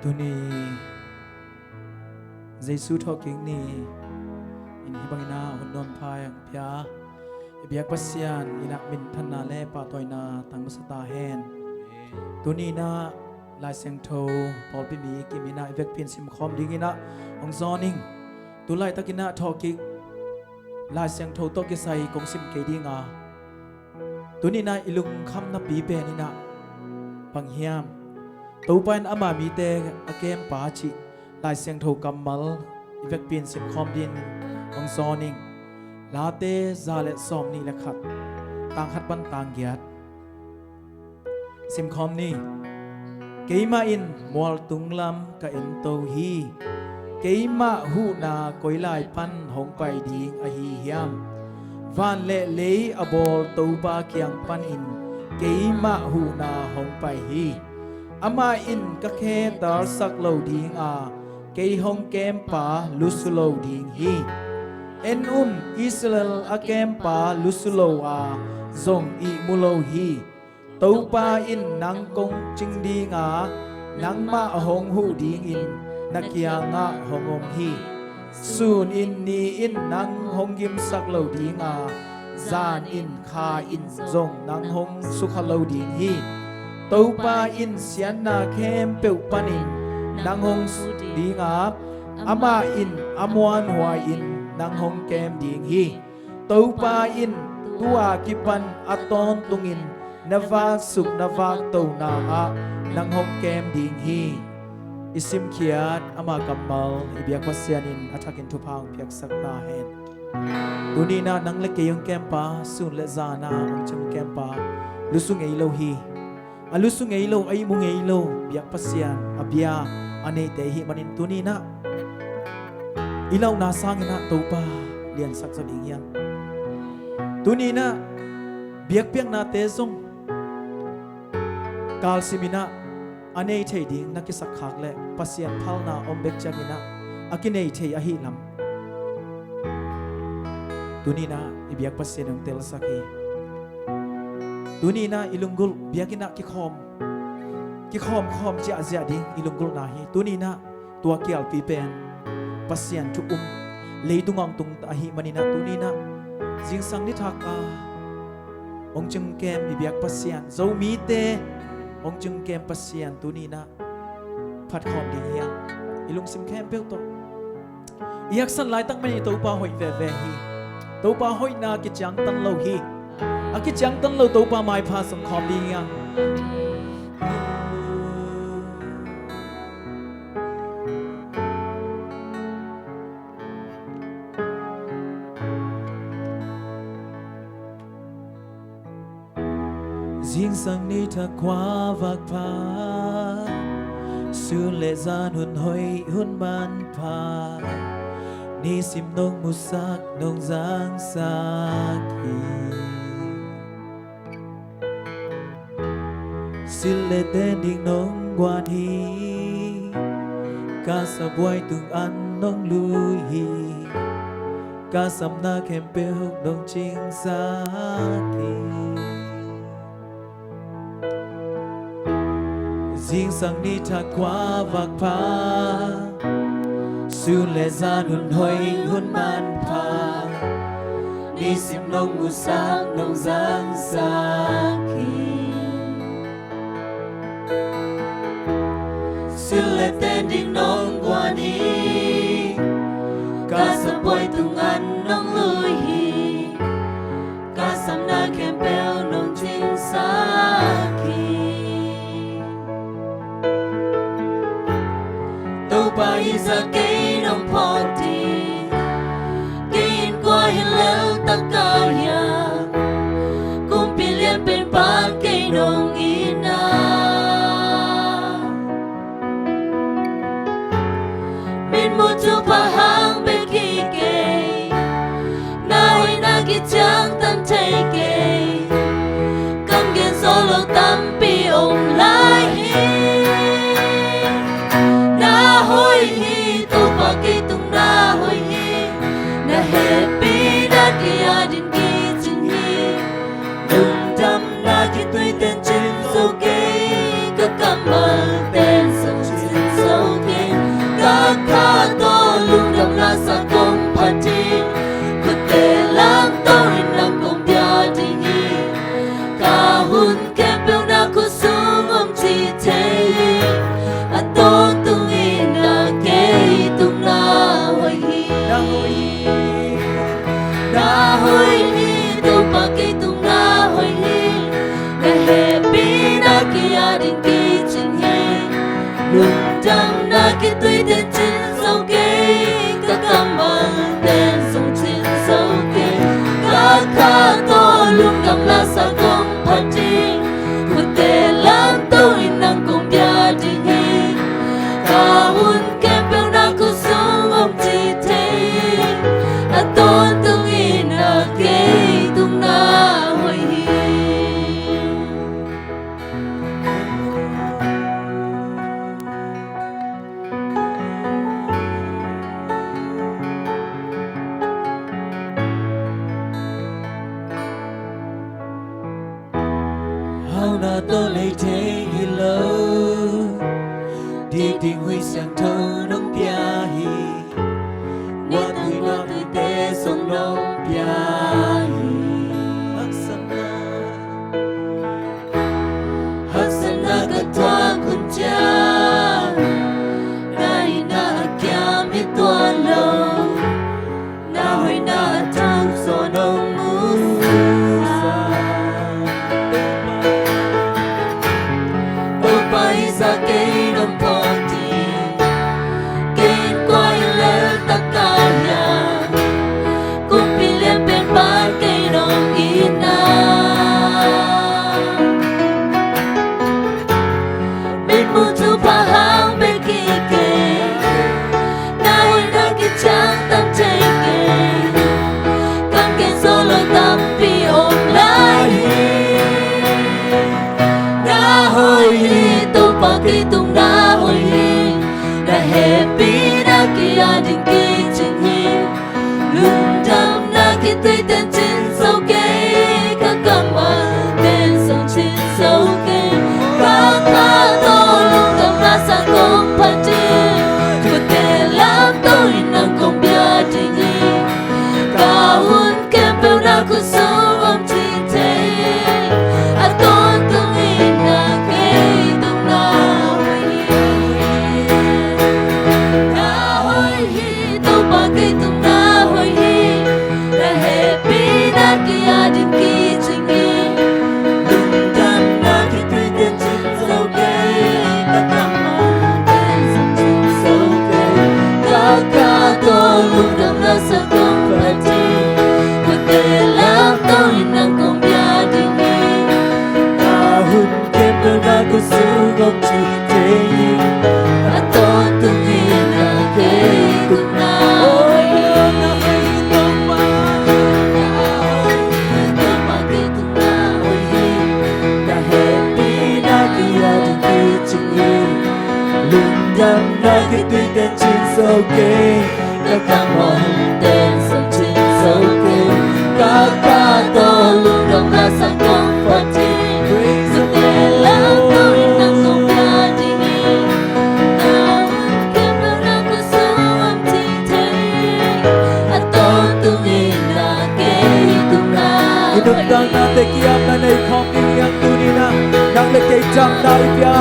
tu ni Giêsu thọ kính ni in hi bangina hunnom phai ang pia biak pasian ina min thanna le pa toina tang masata hen tu ni na lai seng tho pol pi mi ki mina vek pin sim khom dingina ong zoning tu lai takina thọ ki lai seng tho to ki sai kong sim ke dinga tu ni na ilung kham na pi pe ni na pang hiam tu pan ama mi te akem pa chi lai seng tho kamal vek pin sim khom din ong zoning la te za le som ni le khat tang khat pan tang giat sim khom ni keima in mol tung lam ka en to hi keima hu na koi lai pan hong pai ding a hi hiam van le le abol to ba kyang pan in keima hu na hong pai hi ama in ka khe tar sak lo ding a ke hong kem pa lusulo ding hi en Israel a kem pa lusulo a zong i mulo hi to pa in nang kong ching ding a nang ma hong hu ding in nakia nga hongom hi sun in ni in nang hong gim sak lo ding a zan in kha in zong nang hong sukha lo ding hi to pa in sian na kem pe panin nang hong ding a ama in amwan hwa in nang hong kem ding hi to pa in tua kipan aton tungin navak suk navak to na a nang hong kem ding hi isim khiat ama kamal ibyak pasianin athakin thupang piak sakta hen tunina nang le keyong kem pa sun le zana ong chum kem pa lusung ei lo hi alusung ei lo ai mung ei lo biak pasian abia ane te hi manin tunina ilaw na sangina to pa lian sak sa ding yang tunina biak piang na te zong kal simina ane thei ding na ki sak khak le pasian phal na ombek chagina akinei thei a hi lam tunina ibiak pasian ang tel saki tunina ilunggul biakina ki khom ja ja ding ilunggul na hi tunina tua kial pi pen pasian thu leidungang tung ta hi manina tunina jingsang ni thak a ong chung kem ibiak pasian zo mi te ong chung kem pasian tunina phat khom ding hiang ilung sim kem pe to iyak san lai tak mani to pa hoi ve ve hi to pa hoi na ki chang tan lo hi a ki chang tan lo to pa mai pha sam khom ding yang riêng sang ni thak qua vạc pha xưa lệ gian hun hoi hun ban pha ni sim nông mu sak nông giang sak hi xin lệ tên ding nông quan hi ca sa boy tung ăn nông lui hi ca sam na kem pe huk nông ching sak hi riêng sang ni thak qua vạc pha xưa lệ gian hun hoi hun man pha ni sim nông mu sak nông giang sak hi xưa lệ tên ding nông quan hi ca sa boy tung ăn nông lui hi ca sam na kem bel nông ching sak hi pa isa kay nong poti kain ko hilal takaya kung pilihan pen pa kay nong ina min mo tu pahang bekike nahoy nagitiyang tam take kam gen solo tampi ong lahi hoi hi tu pa ki tung na lung trăng na khi tuy tên trên sâu kê các cam mang tên sông trên sâu kê các ca to luôn cầm lá sa công phát triển của tê lan tôi năng cùng gia đình hi ca hun kem bèo na cô sống ông chỉ thấy à tôn tung in à kê tung na hồi hi hao na tôi lấy thế hi lâu đi tình huy sang thâu nông bia hi qua tuổi na tuổi tê sông nông bia hi haksana ka tua kun cha nai na kya mi tua lo na hoi na thang so nông mu sa cây đông phong ti cây quay lên tất cả nhà cùng đi lên bên bán cây đông ina bên mua thu pha hang bên kia kề na hồi na kia trắng tâm trái kề cam kề solo tâm pi ôm lại na hồi khi tung na hồi hi na happy na khi adin khi chinh hi lung đam na khi tuy tên trên sâu kê các cam mang tên sông trên sâu kê các ca to lung đam na sang công phát triển của tê lắm tôi năng công bia trình hi ca hun kem bèo na cô sống ông chỉ thấy à tôn tung in na kê tung na cây tung na hồi hi na happy na kia adin khi chinh hi lung đam na khi tuy tên trên sâu kê các cam mang tên sông trên sâu kê các ca to lung đam na sa công phát triển của tê lắm tôi năng công bia đình hi ca hun kem bèo na cô su gom chỉ thế à tôn tung hi na kê tung na đam na khi tuy tên trên sâu kê các cam mang tên sông trên sâu kê các ca to luôn đồng na sang công phát triển sự tê lắm tôi năng công bia đình hi ta kem bèo na cô sống âm thì thấy à tôn tung in na kê tung na Hidup tang na te kiam na nei khom ni yang tu ni na nang le kay jam dai pia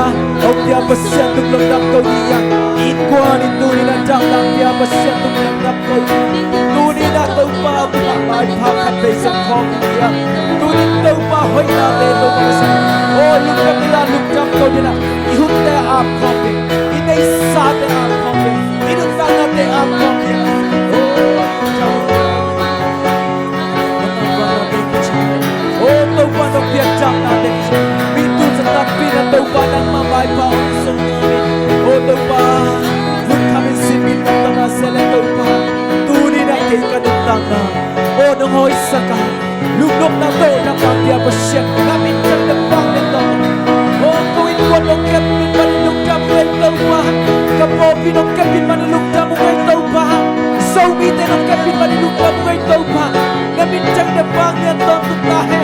ông pia pasien tung lom dam ko ni yang in kwa ni tu ni na jam dam pia pasien tung lom dam ko tu ni na tau pa pa bai pha khat pe sam khom ni yang tu ni tau pa hoi na te to pa sa o luk kam ni la luk jam ko ni na i hut te ap khom ni i nei sa te ap khom ni hidup tang na te ap khom ni tau pa nong pian jam na te pintu setat pina tau pa nang mabai pa song ni tau pa luk kami simin tama sele tau pa tu ni na ke ka tang na nong hoi saka luk nok na to na pa pia pa shet na min chang na pa ne to tu in ko nong kem min man luk jam wen tau pa ka po pinong kem min man luk jam wen tau pa so mi te nong kem min man luk jam wen tau pa na min chang na pa ne to tu ta he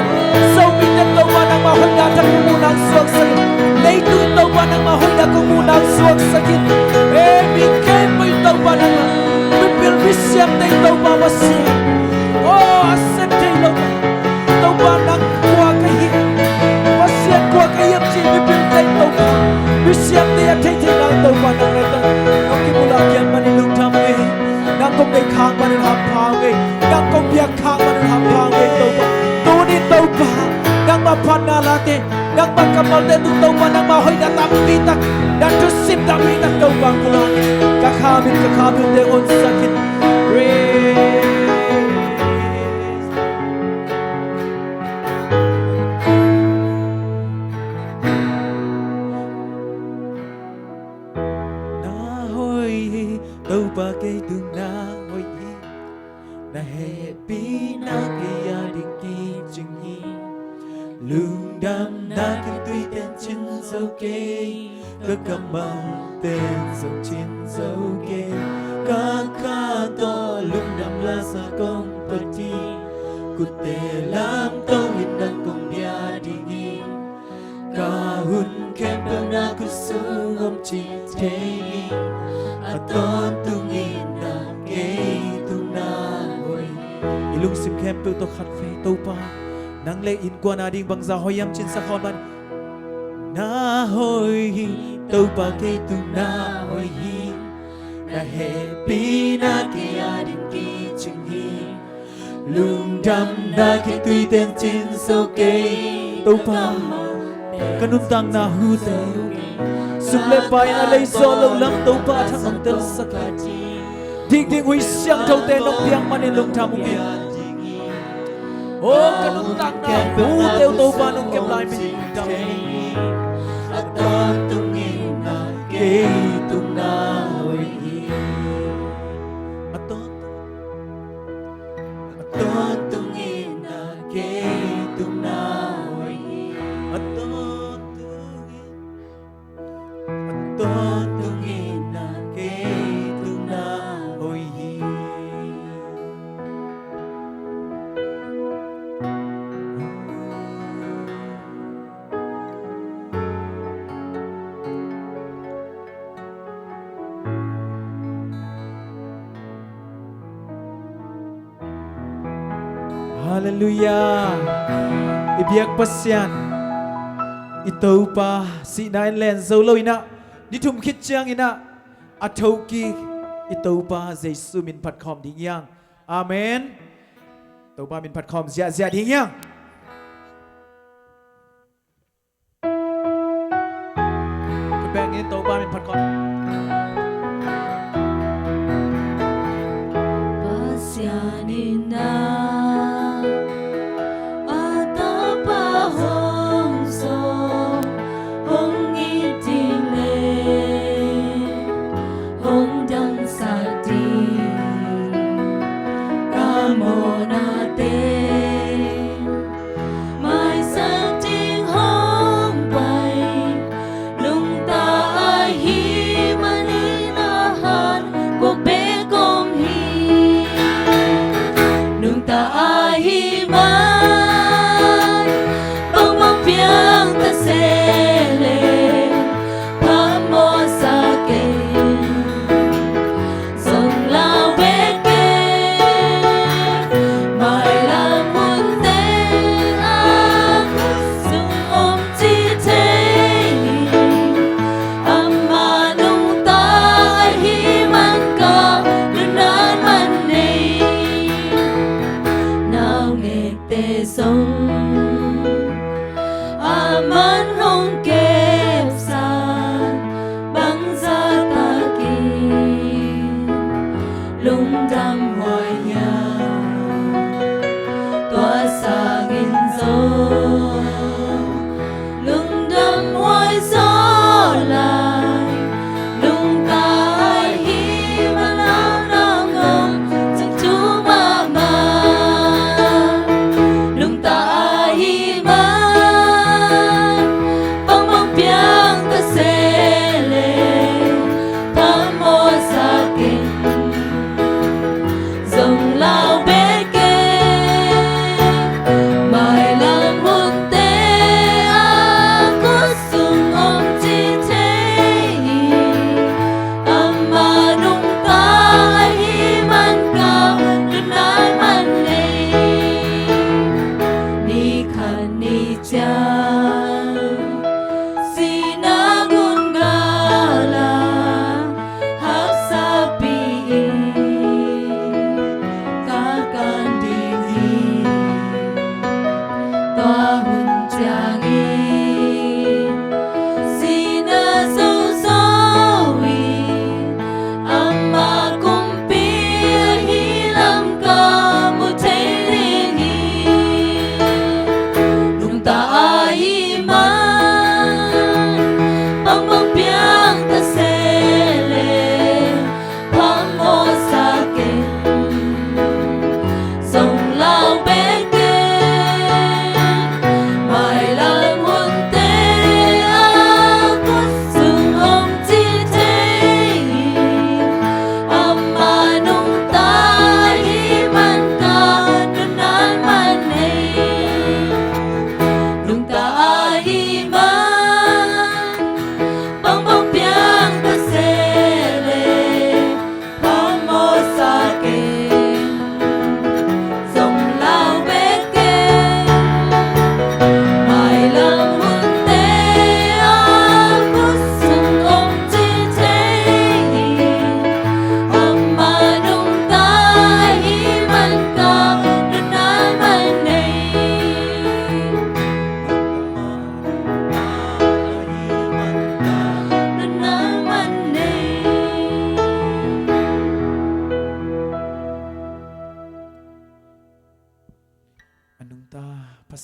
sau khi nhận tàu qua nang mahoi na thang mu nang suak sakit lấy tu tàu qua nang mahoi na ku mu nang suak sakit mi ke mai tàu qua nang mi bil mi siam tay tàu qua wasi aset tay tàu qua nang qua cái hi wasi qua cái yam chi mi bil tay tàu qua mi siam tay tay tay nang tàu qua nang ne ta ok mu la kian mani lung tham me nang kom dei khang mani ham phang me nang kom bia khang mani ham phang me tàu qua tau pa nang ma pan na la te nang ma kamal te tu tau pa nang ma hoi na tam ti tak dan tu sim tam kabul te on sakit praise na hoi tau pa ke tung na hoi na happy na ke ya ding ki ching hi lung đam na ke tui ten chin dâu kê cơ cầm mang tên dâu chin dâu kê ca ca to lung đam la sa công pati kutte lam tau hin nang kong dia dingi ka hun kem bang na kusung om chi te aton tung in na ke tung na hoi ilung sim kem pe to khat fe to pa nang le in qua na ding bang za hoyam chin sa khon ban na hoi tau pa ke tu na hoi hi na happy na ke ading ki chung hi lung dam na ke tui ten chin so ke tau pa kanun tang na hu te sum le pai na le so lo lam tau pa thang ang tel sakati ding ding hui siang thau te nok piang manin lung tham ung oh kanung tang na hu teu tau pa nong kem lai min dam aton tung in na ke tung na hoi aton tung in na ke tung na hoi aton tung in na ke tung na hoi Hallelujah. Ibiak pasyan. Ito pa si nain len zolo ina. Ditum khit chiang ina. Atau ki ito pa Jesu min pat khom ding yang. Amen. Ito pa min pat khom zia zia ding yang. Kun bang in ito pa min pat khom. Pasyanina atapa hong so hong iting le hong dang sa ti kamo natin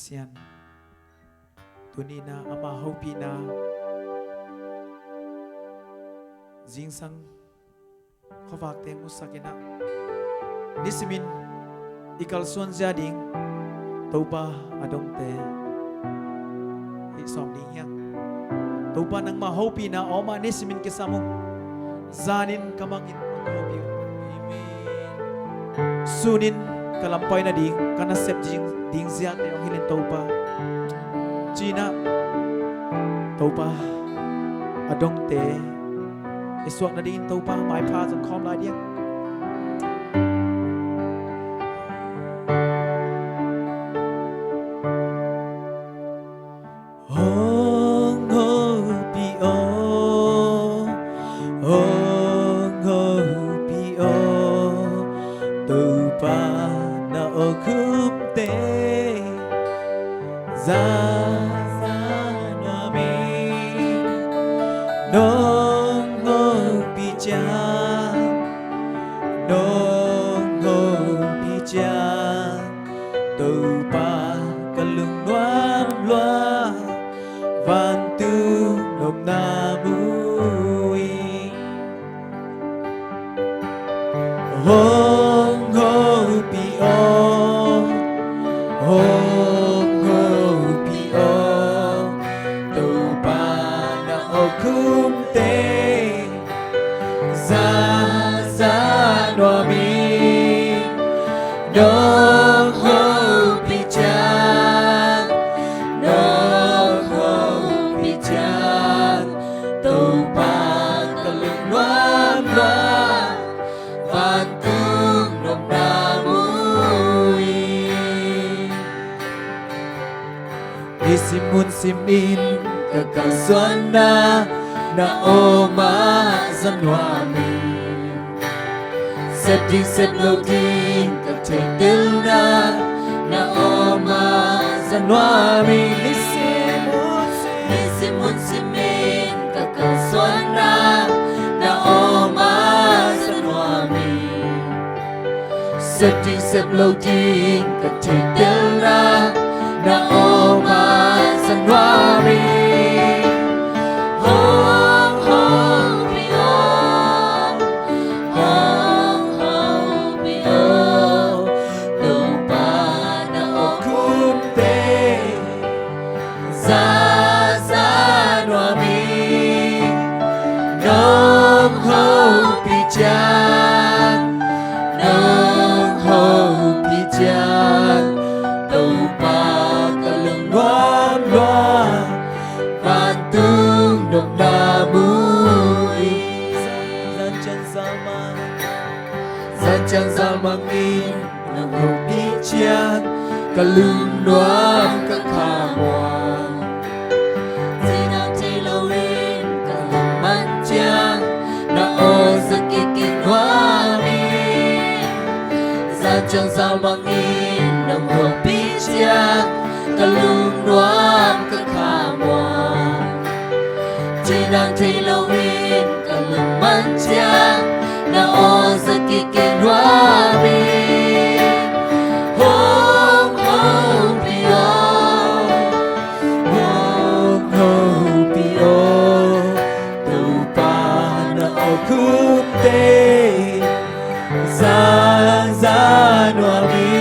sian tunina ama hopina jing sang khawak te musakina nisimin ikal suan jading topa adong te som ding yang topa nang ma hopina oma nisimin kesamung zanin kamangin pagkobyo amen sunin kalampay na ding kanasep ding ziat te ang hilin topa China topa adong te iswak na din topa mai pa jang khom lai diang hong ho pi o hong ho pi o topa na o kup te za nong ngô bi cha nong ngô bi cha tu pa ka lung loa loa van tu nôm na mui hong ngô bi o hong ngô bi o tu pa na o kum te za za no mi no ho pi cha no ho pi cha tu pa ka lung loa loa van tu nôm na mui isimun simin kakang suana na oma zanwa mi setting set loading ka tendel na oma zanwa mi nisimun simin kakang suana na oma zanwa mi setting set loading ka tendel na oma zanwa mi Chang zaman in nang hobi chiang kalung nuam ka khamwang Zinang tiloin kalung man chiang na o sakikin wami Chang zaman in nang hobi chiang kalung nuam ka khamwang Zinang tiloin kalung man chiang na o sakikin wami hong hong pio hong hong pio tu pa na o kup te za za wami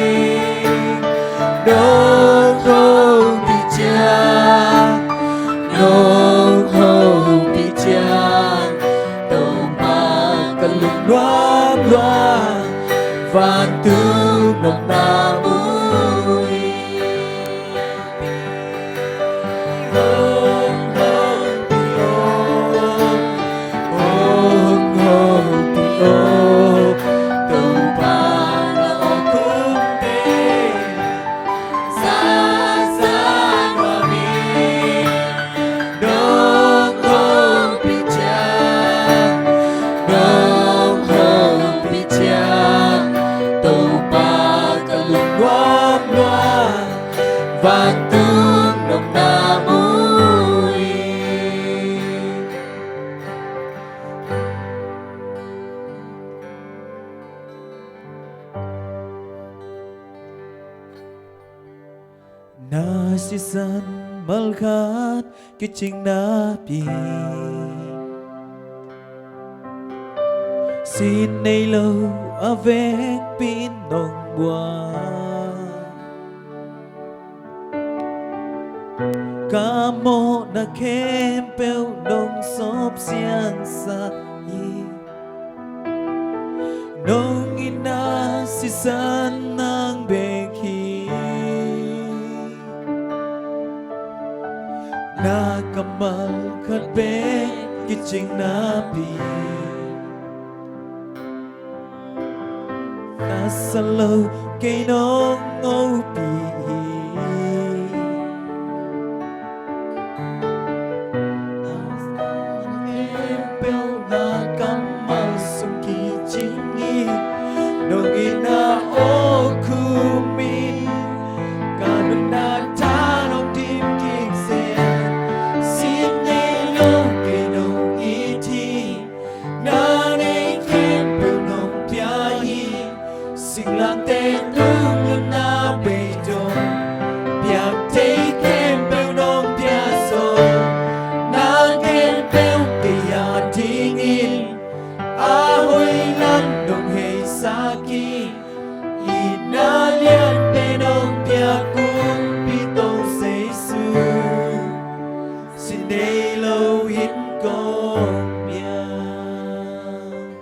nong hong pi cha nong hong pi cha loa loa van tu nôm na mui hong hong pio hong hong pio tu pa na o kum te sa sa wa mi nong hong pi cha nong van tu nôm na mui na season malkat kiching napi xin nay lâu avec pin nong bua Kamo na kempel nong sop siang sa i Nong ina sisan ng beki Nakamal katbek kiching napi Nasalaw kay nong opi Nung ina o kumi Kanong natanong dimdig sen Sinelo kay nung iti Nanay kempel nung piyahi Singlang tenung yung nabedong Piyak tay kempel nung piyaso Nagkempel kaya tingin Ahoy lang nung hey saki Inalian penong piakong pitong seisu Sinailohin kong miyak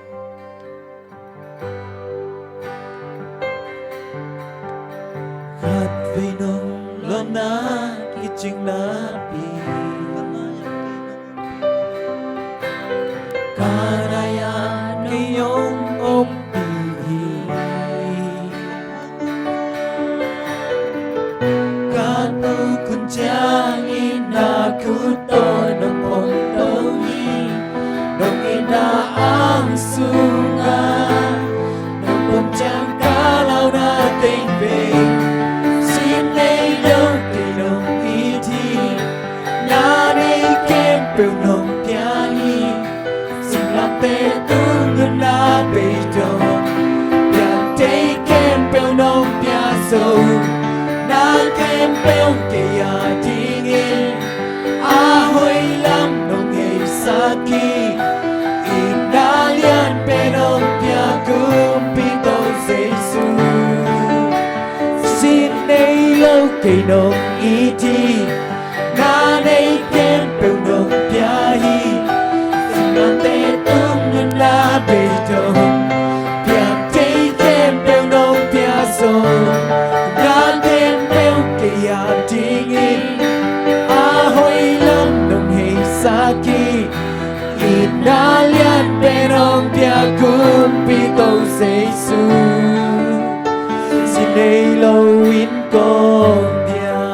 Kat vay nung lona kiching napi Karayan ngayong umpihi Katukun diyang inakuto ng pongtohi Nung inaang sunga Nung pundyang kalaw nating bing Sinayong tinong iti Nanay kempel nung piyahi Petungin na bedong Yang tay kempel nong piaso Na kempel kaya tingin Ahoy lam nong hey saki Inalian penong piagong pitong seisu Sinailaw kay nong iti Nanay kempel nong piyahi Sinante na bedong Piyak tay kempel nong piaso Na kempel kaya tingin Ahoy lang nung hey saki Inalian penong piakong pitong seisu Sinailawin kong diyan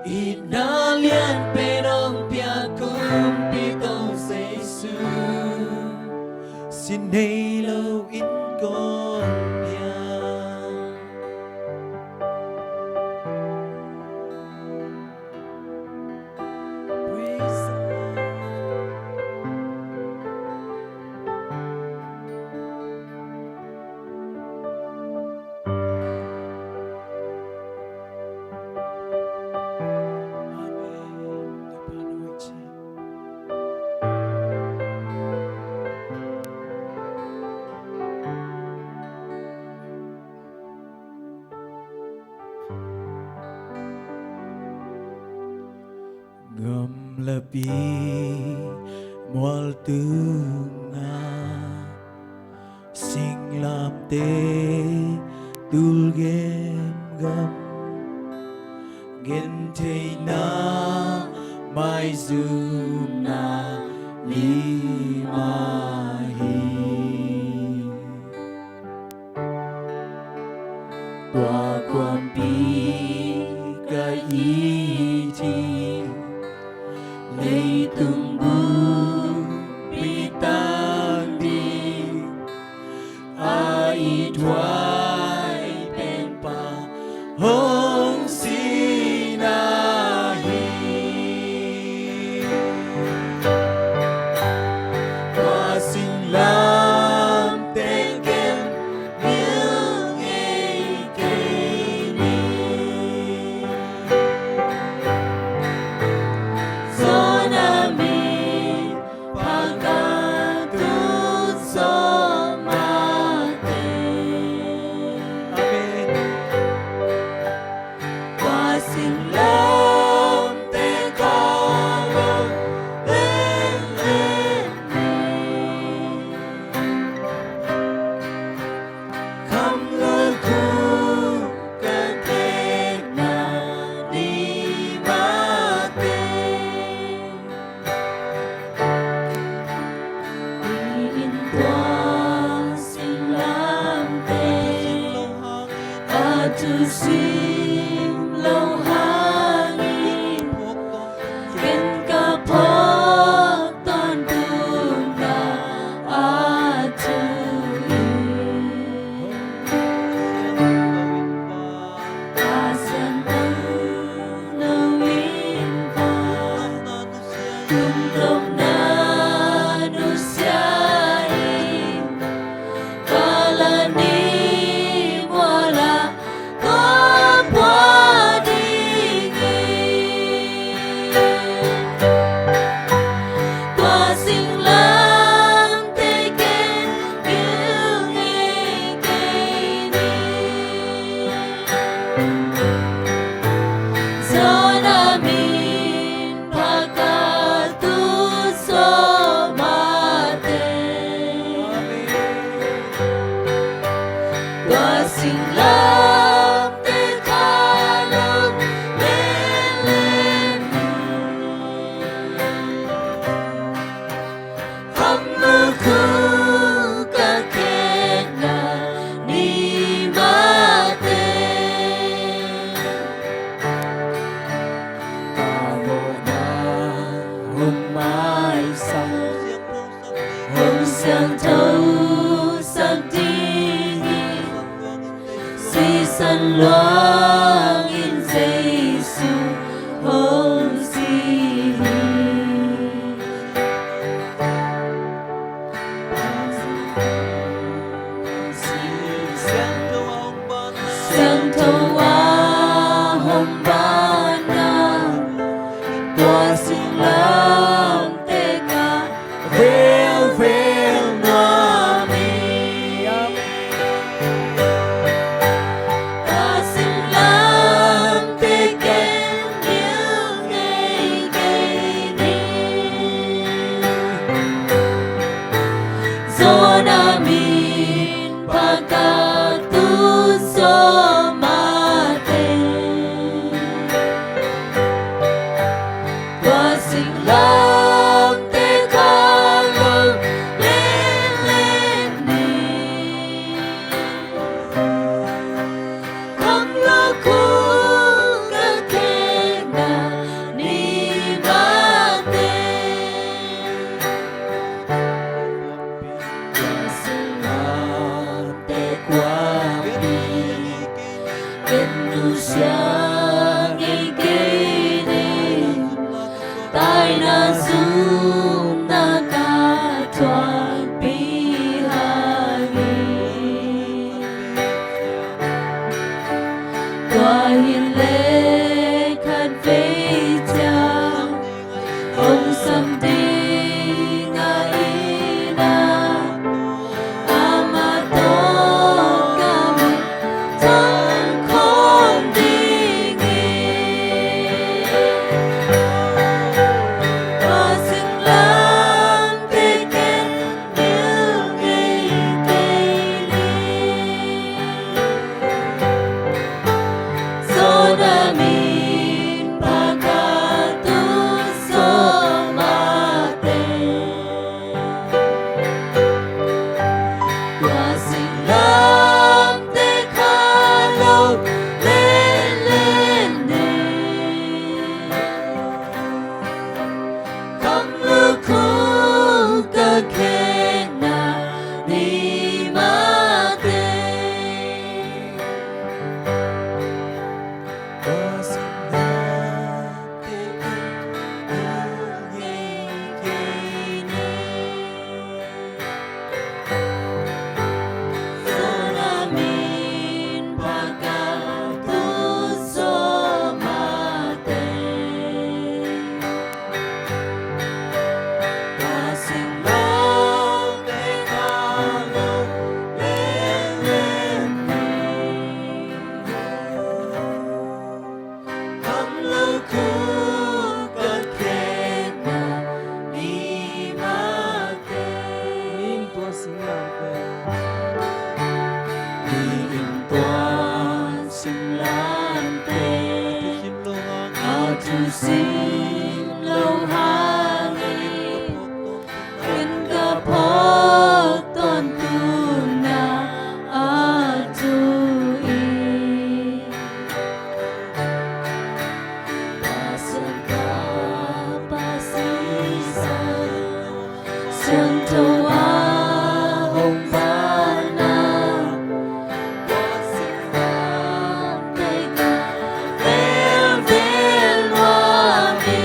Inalian penong piakong pitong seisu Sinailaw ko yan Praise the Lord ngầm lebih mual tunga sing lam te dul gem gam gen te na mai zoom na lima hi tòa quan bi cái ý chi lấy từng bước bi tan đi ai thoại bên pa hong si na hi qua sinh lam tên kem yêu ngày cây ni gió nam mi pagkat so mate amen qua sinh lam tên kalong lên lên khăm lơ khu cần thế na đi mate in tua sinh lam tên tu sim lâu hangin ken ka phok ton tung na tu asan no in pa tung long na nu sai kala ni wala có qua đi qua sinh lam tê kén yêu ngày cây ni gió nam in pagkat so mate qua sinh lam tê kalong lên lên khắp mơ khu ca khen na ni mate ta vô na hôm mai sang hôm sang thâu sang đi si san loang in Giêsu hong si sang thâu a hong ban na tua sinh lam tê ca vel vel na mi ta sinh lam tê kén yêu ngày cây ni gió nam in pagkat so mate qua sinh lam tê kalong lên lên ni khăm lo khu ca khe na ni mate qua sinh lam tê qua bi ken nu sia ngày cây ni tai na tu sinh lâu hangi in ka po ton tu na a tu i pasang ka pasisan siyang tawa hong bana pasang ka teka vel vel wami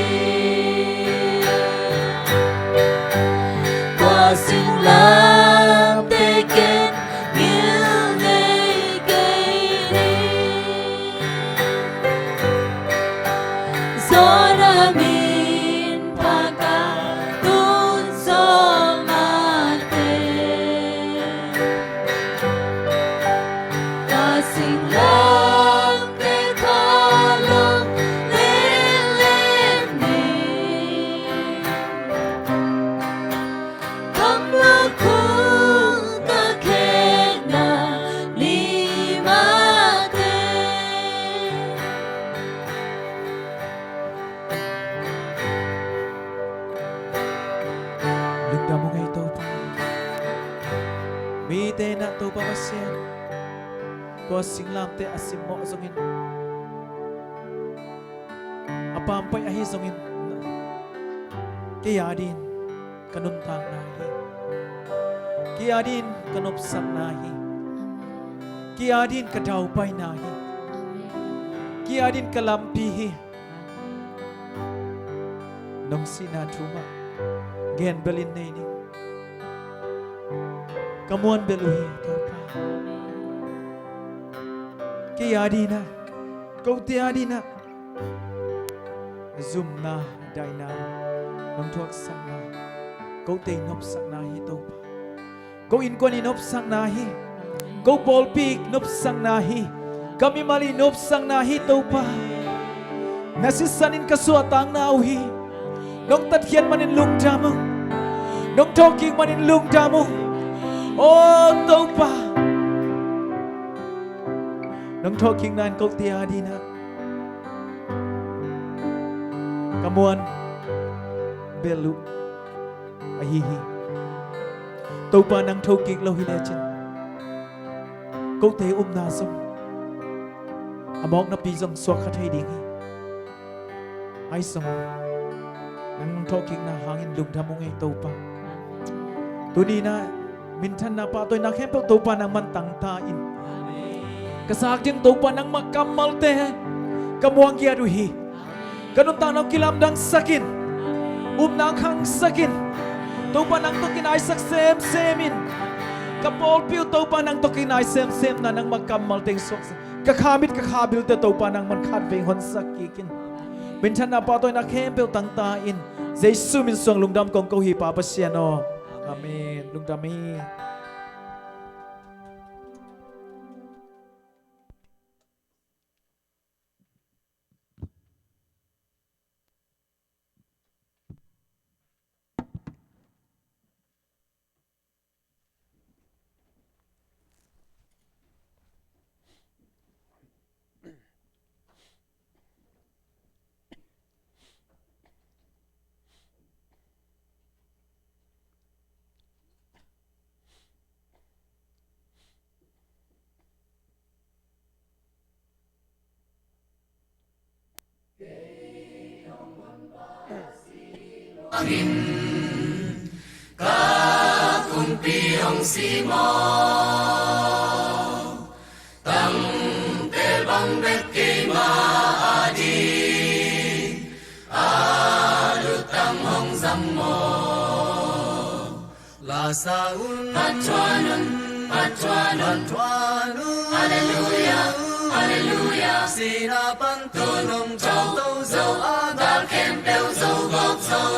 pasang lam teken ngil nei kaini Zora min paka tun so mate Kasing lang te kalong len ni Kam lo kung ka kena limate Lungdam mo ngay to pa. Mi te na to pa pasyan. Ko singlam te asim mo zongin. Apampay ahi zongin. Kaya din kanuntang nahi. Kaya din kanupsak nahi. Kaya din kadaupay nahi. Kaya din kalampihi. Nung sinatuma. Gen belin na ini. Kamuan beluhi to pa. Kaya di na. Kau tiya di na. Zoom na dai na. Nung tuak sak na. Kau te nop sak na hi to pa. Kau in ko ni nop sak na hi. Kau ball pig nop sak na hi. Kami mali nop sak na hi to pa. Nasisanin kasuatang na uhi. Nung tatkian manin lung jamu. Nung talking manin lung jamu. Oh tau pa. Nung talking nan kau tiya di na. Kamuan belu ahihi. Tau pa nang talking lo hilechin. Kau te na song. Amok na pisong swak khatay dingi. Ay song. Nang talking na hangin lung jamu ngay tau pa. Tuni na mintan na pa to'y nakempel tau pa nang mantang tain. Kasak din tau pa nang makamal te. Kamuang kiaduhi. Ganun tanaw kilamdang sakin. Nang hang sakin. Tau pa nang tokin ay saksem semin. Kapol piu tau pa nang tokin ay sem na nang makamal te. Kakamit kakabil te tau pa nang mankadveng hon sakikin. Mintan na pa to'y nakempel tang tain. Jesus min suang lungdam kong kauhi papasyan o. Amen. Lungdami. Kumpiong simo Tang telbang bet kema adi Alutang hong zammo Lasaun Patwanun Hallelujah Hallelujah Sinapantunong Chau tâu dâu Dal kem beo dâu gọc dâu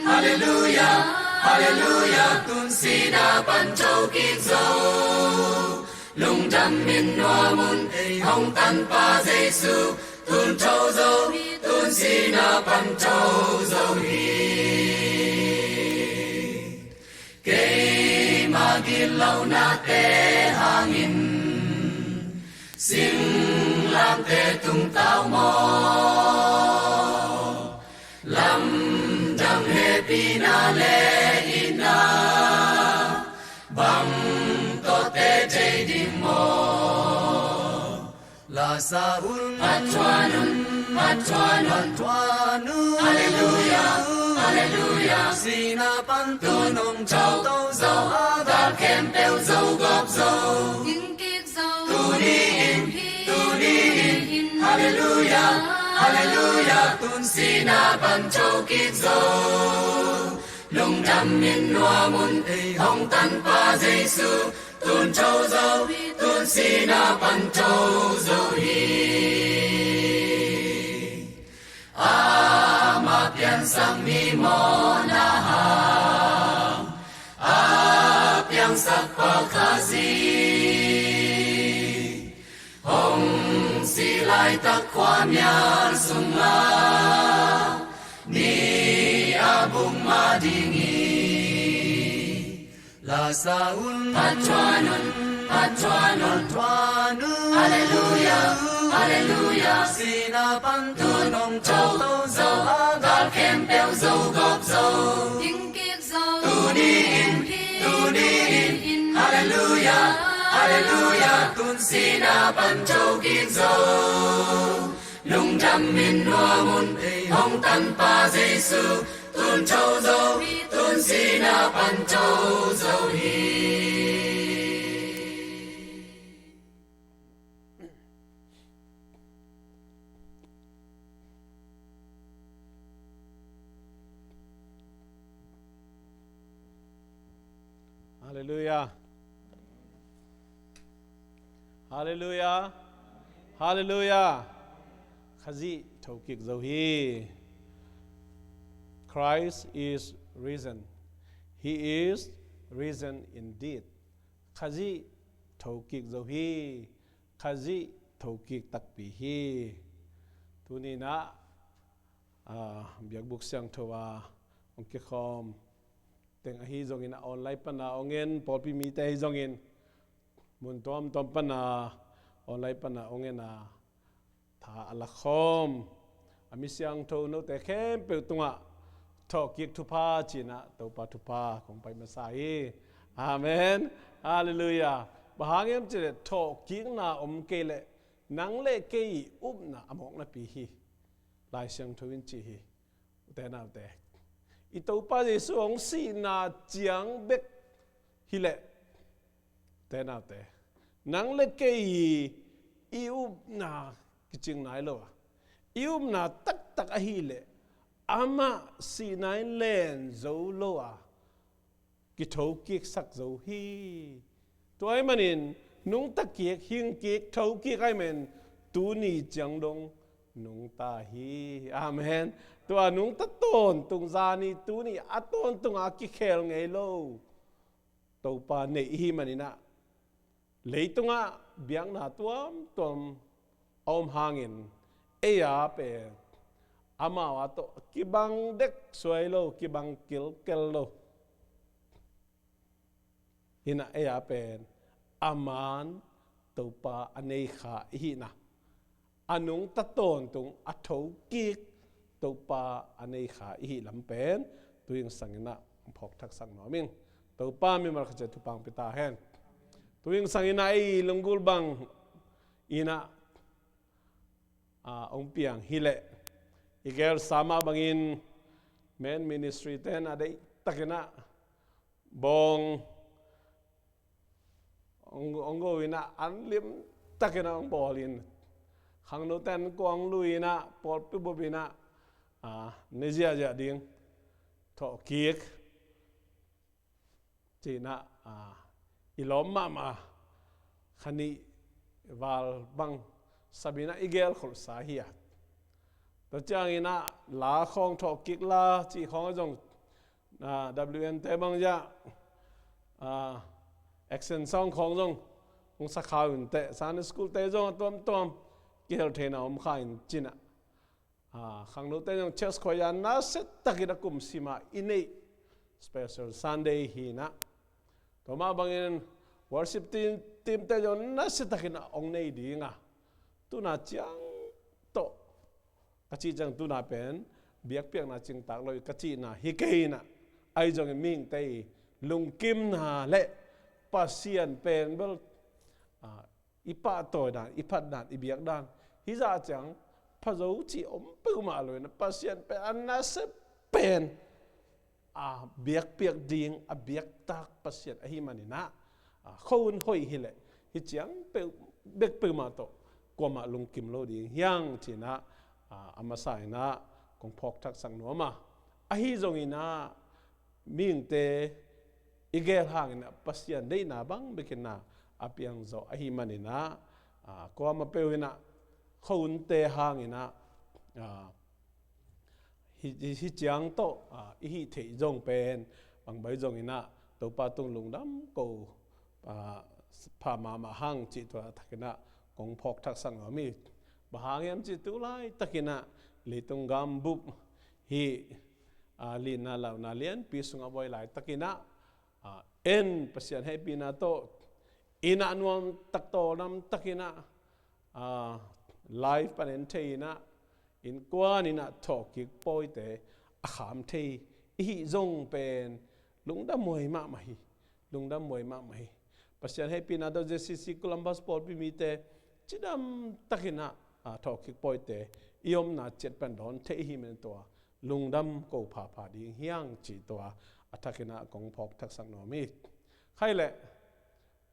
Hallelujah, Hallelujah, tun sinapan châu kik dâu lung đam min hoa mun hong tan pa Giêsu tun châu dâu tun sinapan châu dâu hi cây ma gin lau na te hangin sing lam te tung tao mo lam dam he pina le ina bang to te te di mo la saul atwanun hallelujah hallelujah sina pan tu nong chau tâu dâu dal kem beo dâu gop dâu in kiek dâu tu đi in hallelujah hallelujah tun sina pan châu kiek dâu lung đam min noa mun hong tan pa giêsu tun châu dâu tun sina pan châu dâu hi ama pian sang mi mo na ha piang sak pa khazi hong si lai tak kwa myar sunga ni abung madingi la saul patwanun hallelujah hallelujah sina pan tu nong châu tâu dâu gal kem beo dâu gop dâu in kiek dâu tu đi in hallelujah hallelujah tun sina pan châu kiek dâu lung đam min noa mun hong tan pa giêsu tun châu dâu tun sina pan châu dâu hi Hallelujah. Hallelujah. Hallelujah. Khazi thokik zohi. Christ is risen. He is risen indeed. Khazi thokik zohi. Khazi thokik takpihi. Tunina biak buk siang thowa ongki khom teng ahi zongin online pana ongen polpi mi te zongin mun tom pana online pana ongen tha alakhom ami siang tho no te khem pe tunga tho kik thupa china topa thupa kong pai masai amen hallelujah bahangem che tho kik na kele nang le ke na amok na pi hi lai siang tho win chi hi te na te ito pa Jesu ong si na jiang bek hile te na te nang le ke iu na kiching nai lo iu na tak a hile ama si nai len zo lo ki thau ki sak zo hi toy manin nung tak ki hing ki thau ki kai men tu ni jiang dong nung ta hi amen tua nung ta ton tung za ni tu ni aton tung a ki khel ngei lo to pa nei hi manina leitunga biang na tuam om hangin eya pe ama wa to ki bang dek suai lo ki bang kel lo hina eya pen aman to pa anei kha hi na anung ta ton tung a thau ki to pa anei kha hi lampen tuing sangina phok thak sang no ming to pa mi mar kha tu pang pita hen tuing sangina ai lungul bang ina ong piang hile igel sama bangin men ministry ten adai takina bong ongo ina anlim takina ong bolin hang no ten kuang luina pol pi bobina nezia ja ding tho kiek china ilom mama khani wal bang sabina igel khol sahia to changina la khong tho kiek la chi khong jong wn te bang ja action song khong jong ong sakhaw te san school te jong tom gel thena khain china khang no te jong church khoya na set takida kum sima inei special Sunday hina toma bangin worship team te jong na set takina ong nei dinga tu na chiang to kachi chang tu na pen biak piak na ching tak loi kachi na hi ke na ai jong ming te lung kim na le pasian pen bel ipa to dan ipat dan ibiak dan hi za chang pha zo chi om pu ma loi na pasian pen anna se pen biak piak ding biak tak pasian hi manina khôn hoi hi le hi chiang pe bek pe ma to kwa ma lung kim lo ding hyang china amasai na kong phok thak sang no ma hi zong ina ming te igel hang na pasian dei na bang bekena apiang zo hi manina kwa ma pe wina khôn te hang ina hi chiang to hi thei zong pen bang bai zong ina to pa tung lung dam ko pha ma hang chi to thakina kong phok thak sang mi ba hang yam chi tu lai takina le tung gam bup hi li na law na lian pi sunga boy lai takina en pasian happy na to ina nuam tak to nam takina live panen theina in kwan ina thok ki poi te kham thei hi zong pen lungda moi ma mai lungda moi ma mai pasian happy na do jcc columbus port pi mi te chidam takina thok ki poi te iom na chet pan don thei hi men to lungdam ko pha ding hiang chi to athakina kong phok thak sang no mi khai le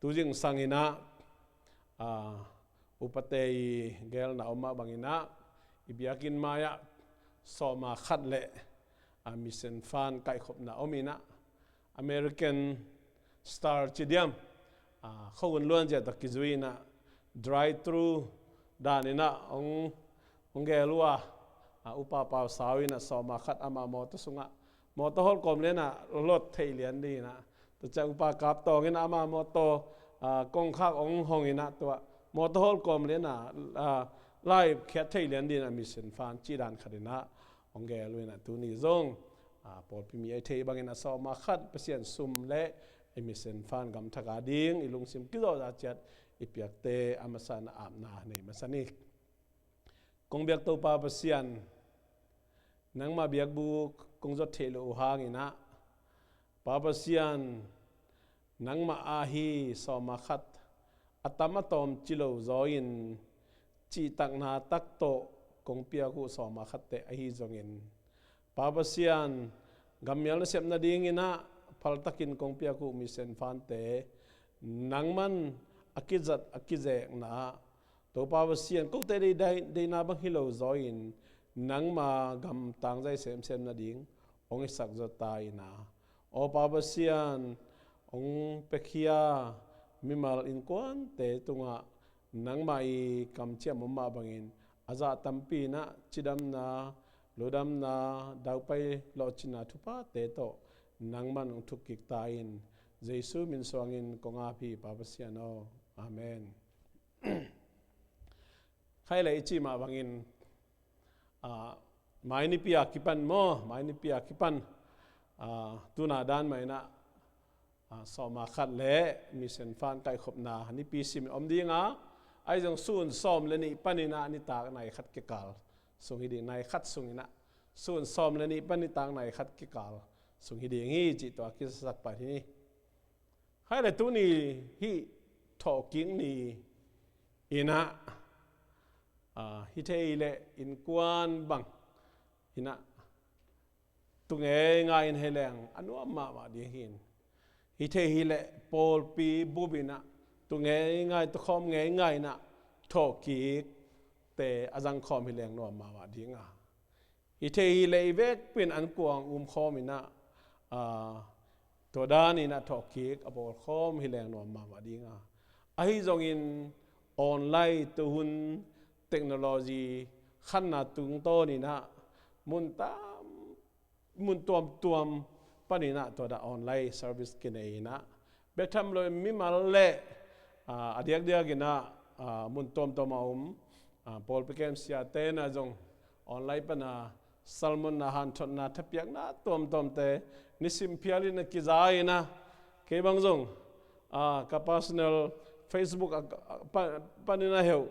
tu jing sangina upatei gel na oma bangina ibiakin maya soma khat le mission fan kai khop na omina American Star chidiam khawun luan je takizuina drive thru danina ong gelwa upa pa sawina soma khat ama moto sunga moto hol kom lena lot theilian di na to cha upa kap tong ina ama moto kong khak ong hongina to moto hol kom lena live khat theilian di na mission fan chi dan khadina ong gelwa tu ni zong pol pi mi ai thei bangina soma khat pasien sum le mission fan gam thaka ding ilung sim kizo da chat ipiak te amasan amna nei masani kong biak to pa pasian nang ma biak bu kong zot thelo hangina pa pasian nang ma ahi soma khat atama tom chilo zoin chi tak na tak to kong pia ku soma khat te ahi zongin pa pasian gamyal sep na ding ina paltakin kong pia ku misen fan te nangman akizat akize na to pa pasian ko te dei na bang hilo zoin nang ma gam tang jai sem na ding ong sak zo ta ina o pa pasian ong pekhia mimal in kwan te tunga nang mai kam chia mama bangin aza tampi na chidam na lodam na daupai lo china thupa te to nangman ong thukik ta in jesu min songin konga phi pa pasian o amen khai lai chi ma bangin mai ni pia kipan mo mai ni pia kipan tuna dan mai na soma khat le mission fan kai khop na ni pi sim om dinga ai jong sun som le ni panina ni tak nai khat ke kal sung hi ding nai khat sungina sun som le ni pani tak nai khat ke kal sung hi ding hi chi to ki sak pa hi hai le tu ni hi talking ni ina hi thei le in kwan bang ina tu nge ngai in heleng anu ma di hin hi thei hi le pol pi bubina tu nge ngai to khom nge ngai na thoki te azang khom hi leng no ma dinga hi thei hi le vek pin an kuang khom ina to dani na thoki abol khom hi leng no ma dinga ai zong in online tu hun technology khan na tung to ni na mun tuam panina to da online service kinai na betham lo mi mal le adiak dia gina mun tom pol pekem sia te na jong online pana salmon na han thon na thapiak na tom te nisim piali na kizai na ke bang jong ka personal facebook panina heu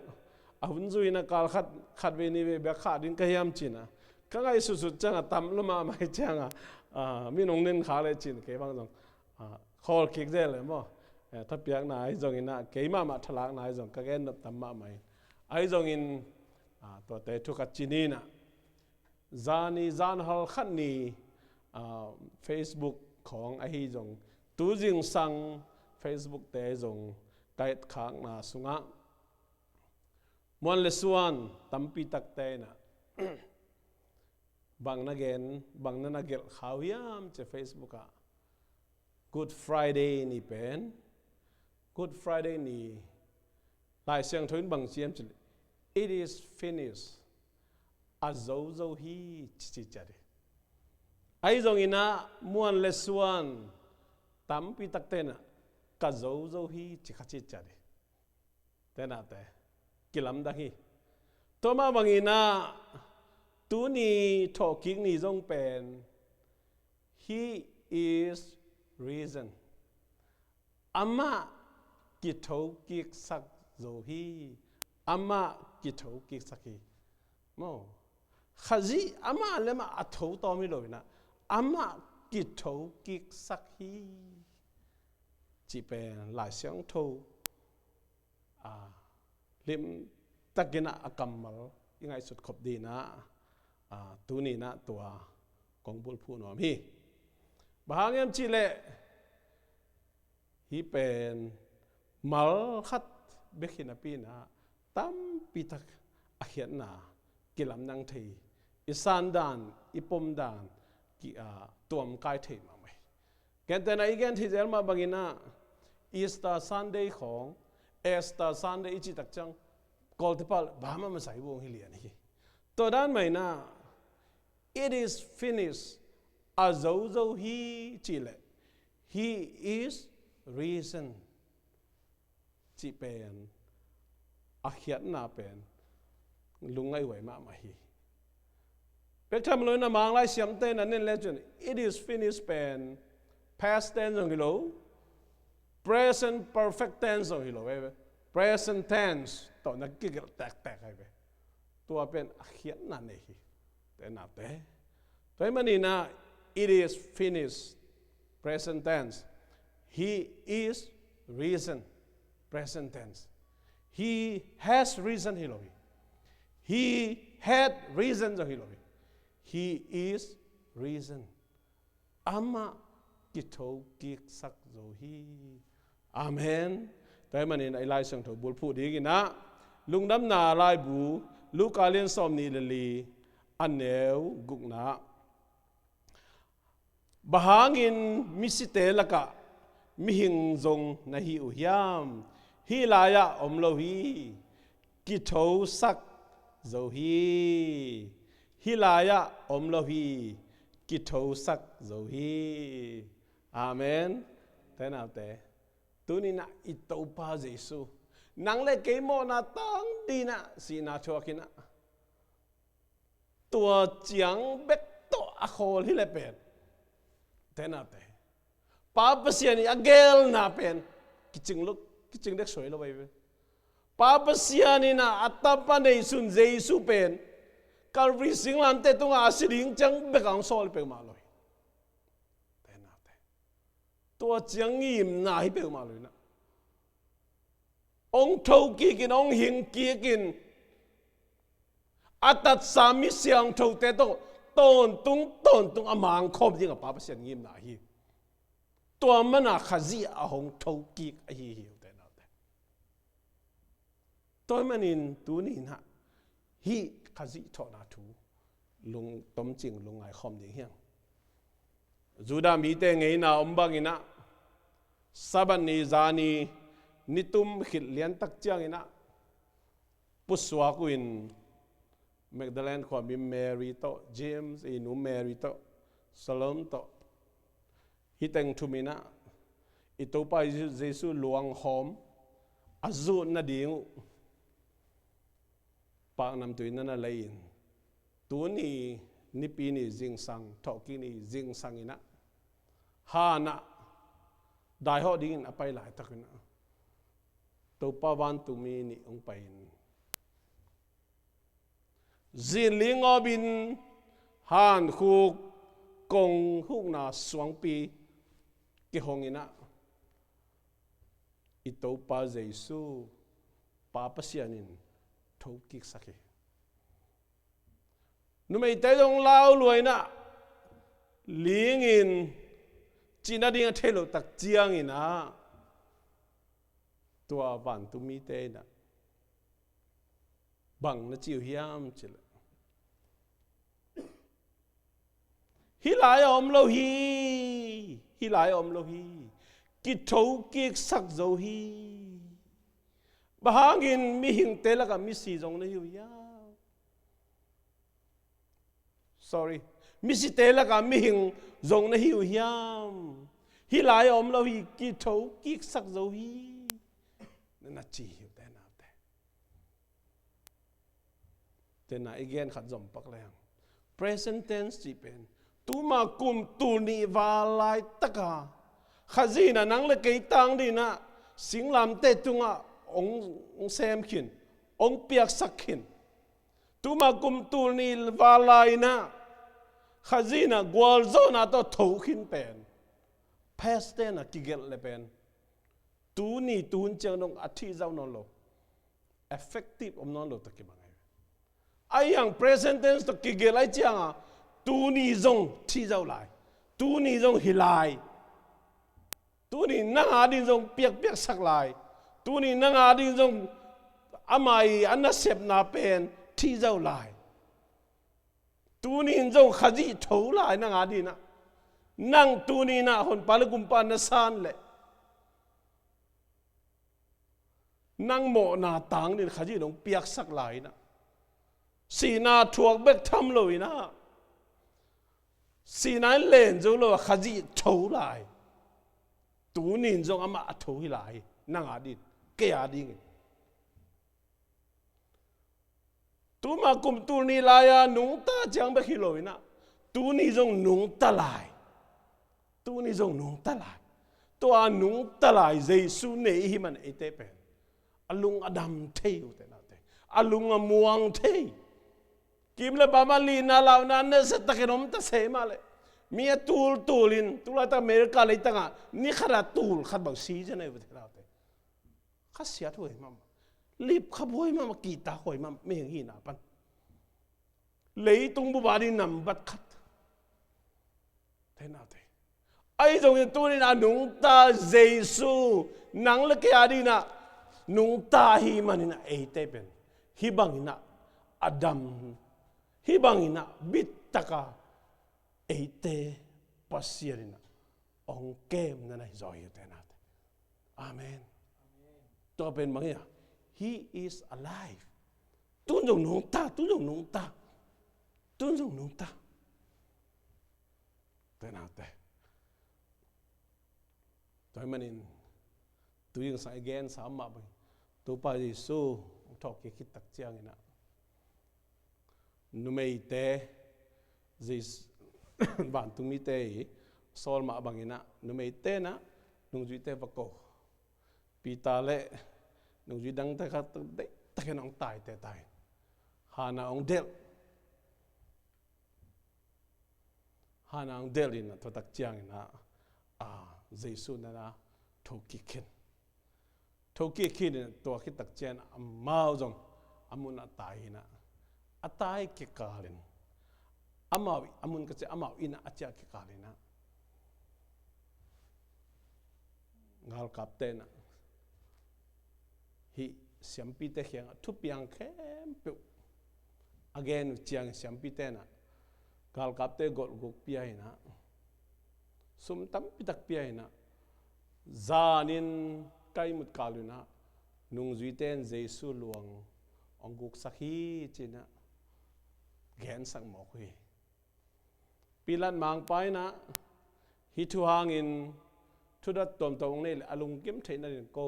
hun zui na kal khat ve ni ve be kha din ka yam china ka ngai su su changa tam lama mai changa mi nong nen kha le chin ke bang jong khol kik je le mo ta piak na ai jong ina ke ma thalak na ai jong ka gen tam ma mai ai jong in to te thu ka chinina zani zan hal khat ni Facebook ของไอ้จงตูจิงสัง Facebook เตจงไกด์ข้างนาสุงะมวนเลสวนตัมปีตักเตนะบางนักเกนบางนักเกลข่าวยามจะ Facebook อะ Good Friday นี่เป็น Good Friday นี่หลายเสียงทนบางเสียงจะ It is finished อาโซฮีจิจารีไอ้จงอินะมวนเลสวนตัมปีตักเตนะกะโซฮีจิขจิจารีเตนะเตกิลัมดังฮีตัวมาบางอินะตัวนี้ทอกิกนี่จงเป็น He is reason อามากิโตกิกสักโซฮีอามากิโตกิกสักฮีโมขจีอามาเลมาอัตโตตอมิโลนะอามากิโตกิกสักฮีจีเป็นหลายเสียงโทลิมตะกินะอากรรมลยังไงสุดขบดีนะตัวนี้นะตัวกองบุญผู้หนอมีบางอย่างจีเล่ฮีเป็นมัลคัดเบกินาปีนะตั้มปีตักอาเขียนนะกิลำนังทีอิสานดานอิปมดานกิตัวมกายทีมาไหมแกนแต่ในอีกแกนที่เจอมาบางอย่างนะอีสตาซันเดย์ของเอสตาซันเดย์อิจิตักจังกอลติปัลบามามาใส่วงฮิเลียนี่ตัวด้านใหม่นะ it is finished อาโซฮีจิเล he is reason จีเป็นอาเขียนนาเป็นลุงไงไหวมาไม่เป็กทำเลยนะมังไล่เสียมเต้นนั่นเล่นจน it is finished เป็น past tense ของฮิโล present perfect tense ของฮิโลเว้ย present tense ตอนนั้นกิ๊กแตกๆให้ไปตัวเป็นอาเขียนนั่นเองแต่หนาแต่ตัวมันนี่นะ it is finished present tense he is reason present tense he has reason hilohi he had reason so hilohi he is reason ama kito kik sak zo hi amen แต่มันนี่ไอ้ลายเสียงถูกบุญพูดดีกินนะลุงน้ำนาลายบูลูกกาเลียนสอมนีลีอันเนวกุกนะบหางินมิสิเตลกะมิหิงจงนาฮิอุยามฮิลายะอมโลฮีกิโตสักโซฮีฮิลายะอมโลฮีกิโตสักโซฮีอาเมนแต่นาแต่ตัวนี้นะอิตาปาเจสุนังเล็กเกมโมนาตั้งดีนะสีนาชัวกินะตัวจังเบ็กตัวอโคลที่เลเป็นแต่นาแต่ป้าเปเสียนี่อเกลนาเป็นกิจงลุกกิจงเด็กสวยเราไปป้าเปเสียนี่นะอัตตาปานในสุนเจสุเป็นการริสิงลันเตตุงอาศิริงจังเบกังโซลเป็นมาเลยแต่นาแต่ตัวจังยิมนาให้เป็นมาเลยนะองค์ทูกีกินองค์หิงกีกินอัตตสามิเสียงทูเตโตต้นตุงอมังคบยิ่งกับป้าเปเสียยิมนาฮีตัวมันอะขจีอาหงทูกีกไอ้หิวแต่นาแต่ตัวมันอินตัวนี้นะฮีขจีทอนาทูลุงต้มจิงลุงไอคอมยิ่งเฮียงจูดามีแต่ไงนะอมบังอินะสับันนิจานีนิตุมขิดเลียนตักเจียงอินะปุสวากุอินแมกดาเลนความมีแมรี่โตเจมส์อินุแมรี่โตสโลมโตฮิตังทุมินะอิโตไปเยซูหลวงหอมอาจูนาดิงปากนำตัวนั้นอะไรตัวนี้นิปีนี้จิงสังทอกินี้จิงสังอินะฮานะได้หอดิ้งอไปหลายตะกันนะตัวป้าวันตุมีนี่องไป zin ling obin han khuk kong huk na suang pi ki hongina ito pa Jesu papasianin thokik sakhi numei te dong lao luai na ling in china ding thelo tak chiang ina tua van tu mi te na bằng nó chịu hiam chỉ là hi lại lâu hi lại lâu hi ki thấu ki sắc dấu hi bà hàng in mi hình tế là cả mi si dòng nó hiểu ya sorry mi si tế là cả mi hình dòng nó hiểu hiam hi lại lâu hi ki thấu ki sắc dấu hi nên là chỉ hiểu thế nào thế na again khát dòng bạc leng present tense chỉ pen tu mà cùng tu ni va lai taka khazi na nang le kei tang đi na sing lam te tunga ông xem khin ông piak sak khin tu mà cùng tu ni va lai na khazi na gwal zo na to thau khin pen past tense na kigel le pen tu ni tun chang nong athi zau non lo effective om non lo takibang ai yang present tense to kigel ai chang à tu ni zong thi zau lai tu ni zong hilai tu ni nang a din zong piak piak sak lai tu ni nang a din zong amai anna sep na pen thi zau lai tu ni zong khaji thou lai nang a din na nang tu ni na hon palagum pa na san le nang mo na tang din khaji dong piak sak lai na si na thuộc bek tham loi na si na len zo lo khaji thou lai tu nin zong ama thou hi lai nang a dit ke a ding tu ma kum tu ni la ya nung ta chang bek hi loi na tu ni zong nung ta lai tu ni zong nung ta lai to a nung ta lai Jesu ne hi man e te pen alung adam thei u te na te alung amuang thei kim le ba ma li na lao na ne se takinom ta se ma le mia tulin tula ta America le ta nga ni khara tul khat bang si je nei bu te la te kha sia thoi ma lip kha boi ma ki ta hoi ma me hi na pan lei tung bu ba di nam bat khat thế nào thế ai dùng tu ni na nung ta Jesu nang le ke adi na nung ta hi man na e te pen hi bang na Adam hi bangina bitaka eite pasirina ong kem na nai zoi te na amen to pen mangia he is alive tun jong nung ta te na te to manin tu yung sa again sa ma ba tu pa Jesu thok ki tak chiang ina numei te zis ban tu mi te sol ma bangina numei te na nung ju te bako pita le nung ju dang ta khat de ta ken ong tai te tai hana ong del in to tak chiang ina a Jesu na thoki ken to ki tak chen amao jong amuna tai na atai ke kalin amawi amun ka che amaw ina acha ke kalina ngal kapten hi siampi te khiang thu piang khem pe again chiang siampi te na ngal kapte gol gok pia ina sum tam pitak pia ina zanin kai mut kaluna nung zuiten Jesu luang ong guk sakhi china gen sang mo khui pilan mang pai na hi thu hang in thu dat tom tong ne alung kim theina rin ko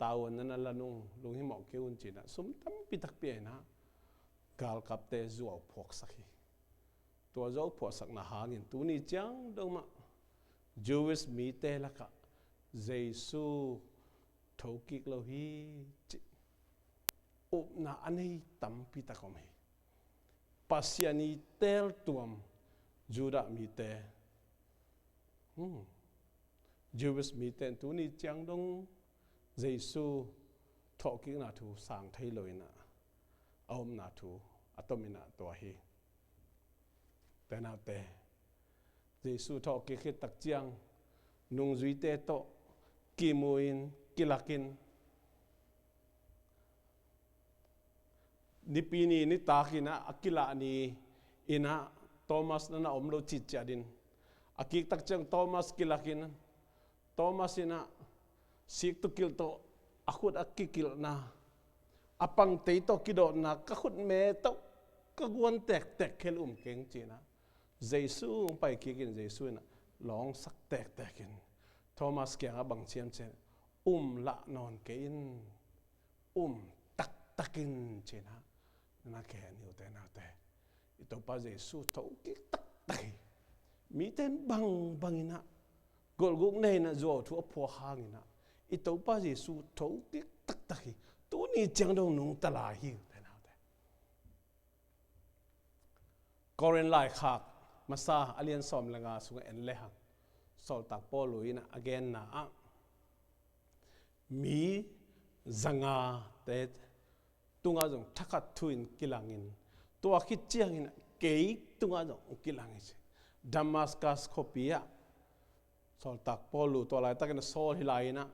tawon na lanung lung hi mo keun china sum tam pitak pi na gal kapte zuaw phok sakhi to zo pho sak na hang in tu ni chang dong ma Jewish mi te la ka Jesu thokik lo hi up na anei tam pitakom hi pasiani tel tuam Judah mi te Jewish mi ten tu ni chang dong Giêsu thọ ki na thu sang thei loi na om na thu atomina to hi te na te Giêsu thọ ki khit tak chiang nung zui te to ki muin kilakin ni pini ni takina akila ni ina Thomas na om lo chi chadin akik tak chang Thomas kilakin Thomas ina sik to kil to akhut akikil na apang te to kido na kakhut me to kagwan tek khelum keng china Giêsu pai kikin Giêsu na long sak tekin Thomas kyang abang chiam chen la non kein takin china na ke ni te na te ito pa Giêsu to ki tak mi ten bangina gol guk nei na zo thu apho hangina ito pa Giêsu to ki tak tu ni chang dong nung tala hi te na te Koren lai khak masa alian som langa sunga en le hang sol tak po luina again na mi zanga te tunga jong thakat thuin kilangin to khit chiang in ke tunga jong kilangin Damascus khopia sol tak po lu to lai takin sol hilaina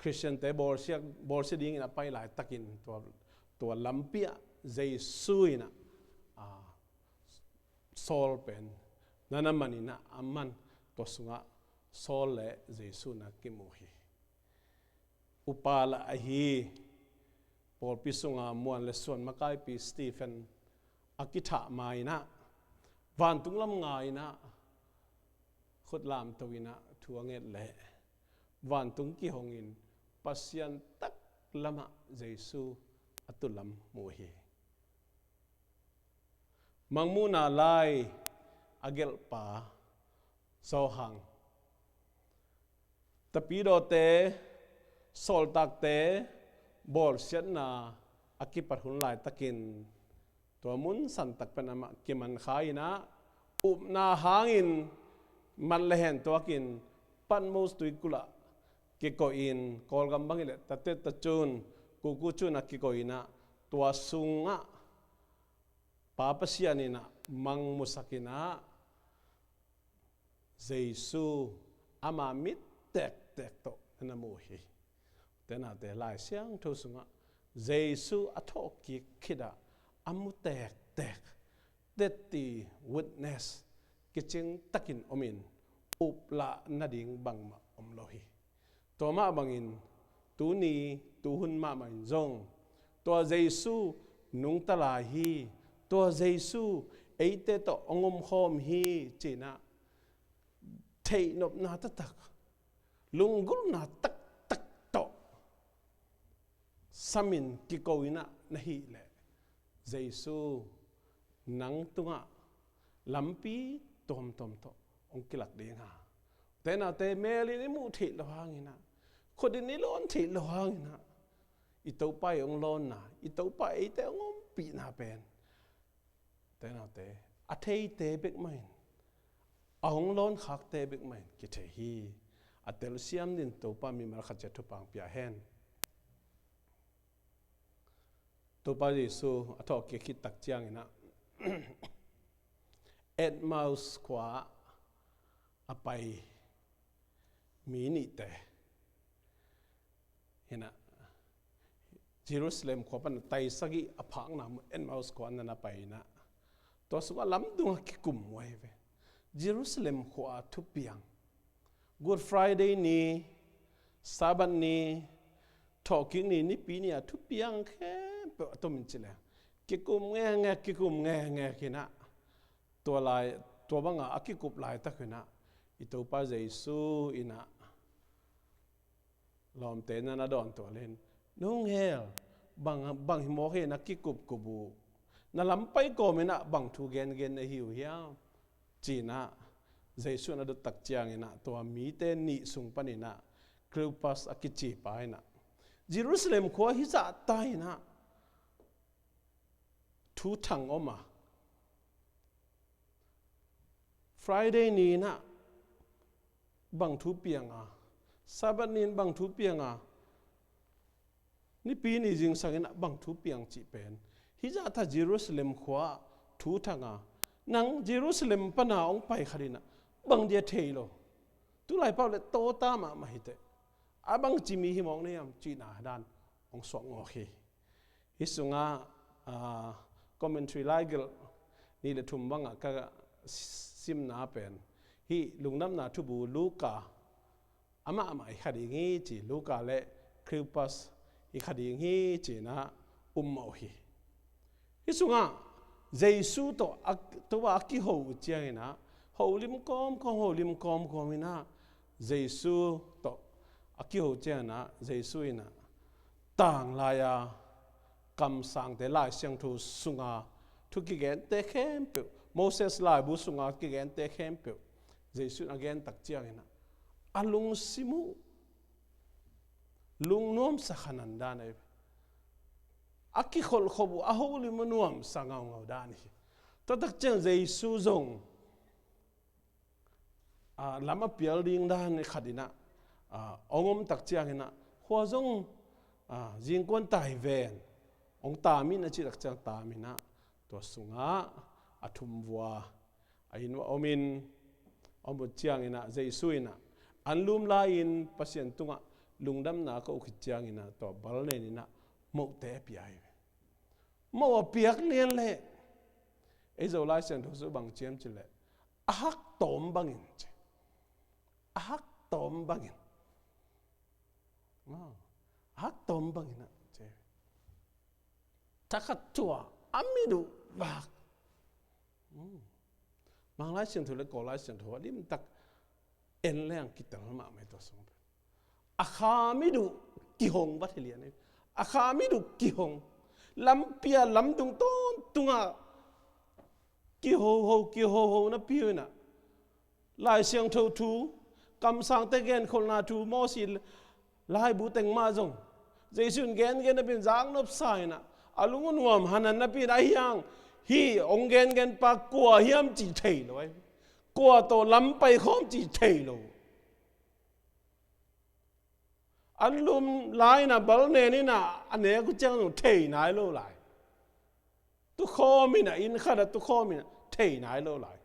Christian te bor se ding ina pai lai takin to lampia Jesuina sol pen nana manina aman to sunga sol le Jesu na kimuhi upala ahi Paul pisunga muan le son makai pi Stephen akitha maina van tunglam ngaina khutlam tawina thuanget le van tung ki hongin pasyan tak lama Jesu atulam muhi mangmuna lai agel pa sohang tapido te sol tak te bol sian na akipar hun lai takin to mun san tak panama kiman khaina na hangin man lehen to akin pan mos tuikula ke ko in kol gambang ile tate tachun kuku chuna ki ko ina to sunga papasianina mang musakina Jesu ama mit tek to na muhi tena te lai siang tho sunga Jesu athok ki khida amu tek deti witness kiching takin omin upla nading bangma omlohi toma bangin tuni tuhun ma main zong to Jesu nung talahi to Jesu eite to ongom khom hi china thei nop na ta tak lungul na tak to samin ki koina na hi le Jesu nang tunga lampi tom to ong kilak de nga tena te meli ni mu thi lo hangina khodin ni lon thi lo hangina ito pa ong lon na ito pa eite ongom pi na pen tena te athei te bek main ahong lon khak te bek main ki the hi atel siam din to pa mi mar khat thu pang pia hen to pa Jesu athok ki khit tak chiang ina Edmaus kwa apai mini te ina Jerusalem ko pan tai sagi aphang na Edmaus ko na pai na to suwa lam dung ki kum wai ve Jerusalem ko a thupiang Good Friday ni Sabat ni talking ni pi ni a thupiang khe to min chile ki kum nge kina to lai to banga akikup lai ta khina ito pa Jesu ina lom te na don to len nung hel bang mo he na kikup kubu na lampai ko mena bang thu gen na hiu hiam china Jesu na do tak chiang ina to mi te ni sung panina Cleopas akichi pa ina Jerusalem ko hi za ta ina thu thằng ôm à Friday ni na bằng thu piang à Sabbath nin bằng thu piang à ni pi ni jing sang na bằng thu piang chi pen hi za tha Jerusalem khwa thu thang à nang Jerusalem pana ong pai kharina bằng dia thelo tu lai pau le to ta ma hi te abang chimi hi mong ne yam chi na dan ong sok ngo khi hi sunga commentary legal ni le thum banga ka sim na pen hi lungnam na thu bu Luka ama ai khadi ngi chi Luka le Cleopas hi khadi ngi chi na mo hi hi sunga Jesu to wa ki ho chiang na ho lim kom ina Jesu to aki ho chiang na Jesu ina tang la ya kam sang te lai siang thu sunga thu ki gen te khem pe Moses lai bu sunga ki gen te khem pe Jesu again tak chiang ina alung simu lung nom sa khanan da nei aki khol khobu a ho li manuam sangau ngau da ni to tak chiang Jesu zong lama pial ding da ni khadina ongom tak chiang ina hwa zong jing kon tai ven ong ta mi na chi tak chang ta mi na to sunga athum wa ain wa omin omut chiang ina Jesu ina anlum la in pasien tunga lungdam na ko khit chiang ina to bal ne ni na mo te pi ai mo piak lien le e zo lai sen thu bang chem chi le ahak tom bangin che ahak tom bangin ahak tom bangin na che takhat tua amidu bak mang lai sen thu le ko lai sen thu lim tak en leng kital ma mai to song akhamidu ki hong bat helian akhamidu ki hong lam pia lam dung ton tunga ki ho na pi na lai siang tho thu kam sang te gen khol na thu mo si lai bu teng ma jong Jesu gen na bin jang nop sai na alungun wam hanan na pi na hiang hi ong gen pa kwa hiam chi thei loi kwa to lam pai khom chi thei lo anlum lai na bal ne ni na ane ku chang no thei nai lo lai tu kho mi na in khada tu kho mi na thei nai lo lai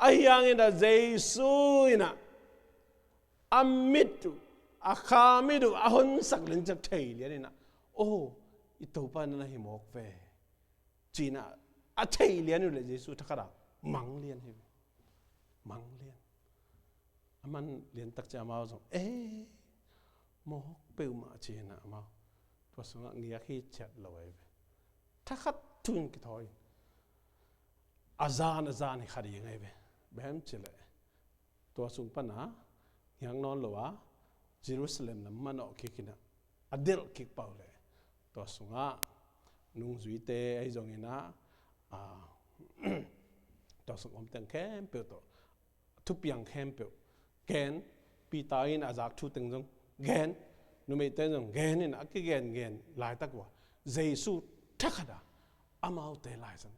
ayang ina Jesu ina amitu akhamidu ahon sak len chak thei le ni na ito pa na hi mok ve china a thei le ni le Jesu thakara mang lian hi mang lian aman lian tak cha mau so mo peu ma china ma to sunga ngia khi chat loi thakhat tun ki thoi azan khari ngai be bem chile to sung pana yang non lowa Jerusalem na mano kikina adel kik paule to sunga nung zui te ai zong ina to sung om teng kem pe to thu piang kem pe gen pi ta in azak thu teng jong gen nu me te jong gen in ak gen lai tak wa Jesu thakada amau te lai san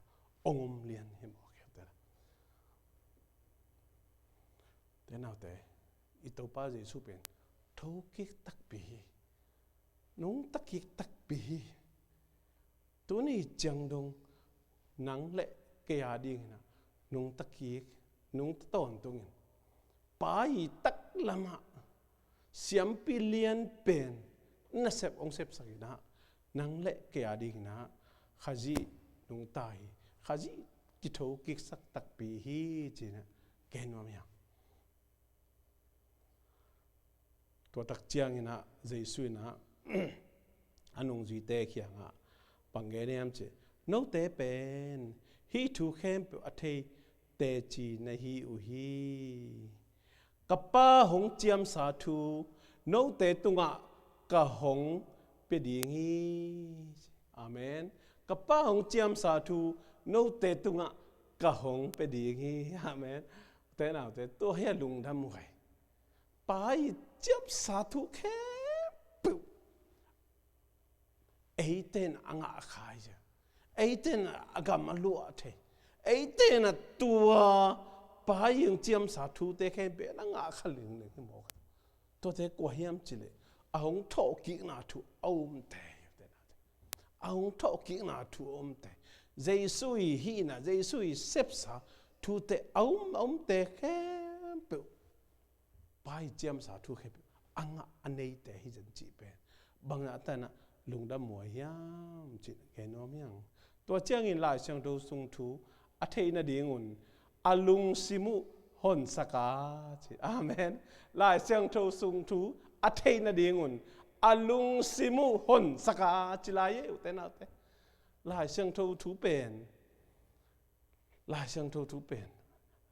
ongom lian him ok te te nào te ito pa Jesu pen thâu kik tak pi nung tak kik tak pi tu ni chang dong nang le ke ya ding na nung tak kik nung ton tung pa yi tak lama siam pi lian pen na sep ong sep sa na nang le ke ya ding na khaji nung tai khaji ki tho kik sak tak pi hi china ken ma ya to tak chiang ina Jesu ina anung ji te khia nga pangeniam che no te pen hi thu khem a thei te chi na hi u hi kapa hong chiam sa thu no te tunga ka hong pe ding hi amen kapa hong chiam sa thu no te tunga ka hong pe ding hi amen te nào te to he lung dham ngai pai chiam sa thu khe pu ten anga khai ja ấy tên là agam alua thế ấy tên là tua bà yên chiêm sa thu tế khen bé nó ngã khá linh linh mô tôi thấy quả hiếm chỉ lệ ông thọ kỹ nào thu ôm tè ông thọ kỹ nào thu ôm tè dây suy hi na dây suy xếp sa thu tế ôm tè khen biểu bà yên chiêm sa thu khen anh ấy tè hi dân chị bé bằng ngã tên là lùng đâm mùa hiếm chỉ cái nó miếng tôi chẳng in lại sang đâu sung thu à thế na đi ngôn alung simu hon saka amen lại sang đâu sung thu à thế na đi ngôn alung simu hon saka chỉ lại yêu tên nào thế lại sang đâu thu bền lại sang đâu thu bền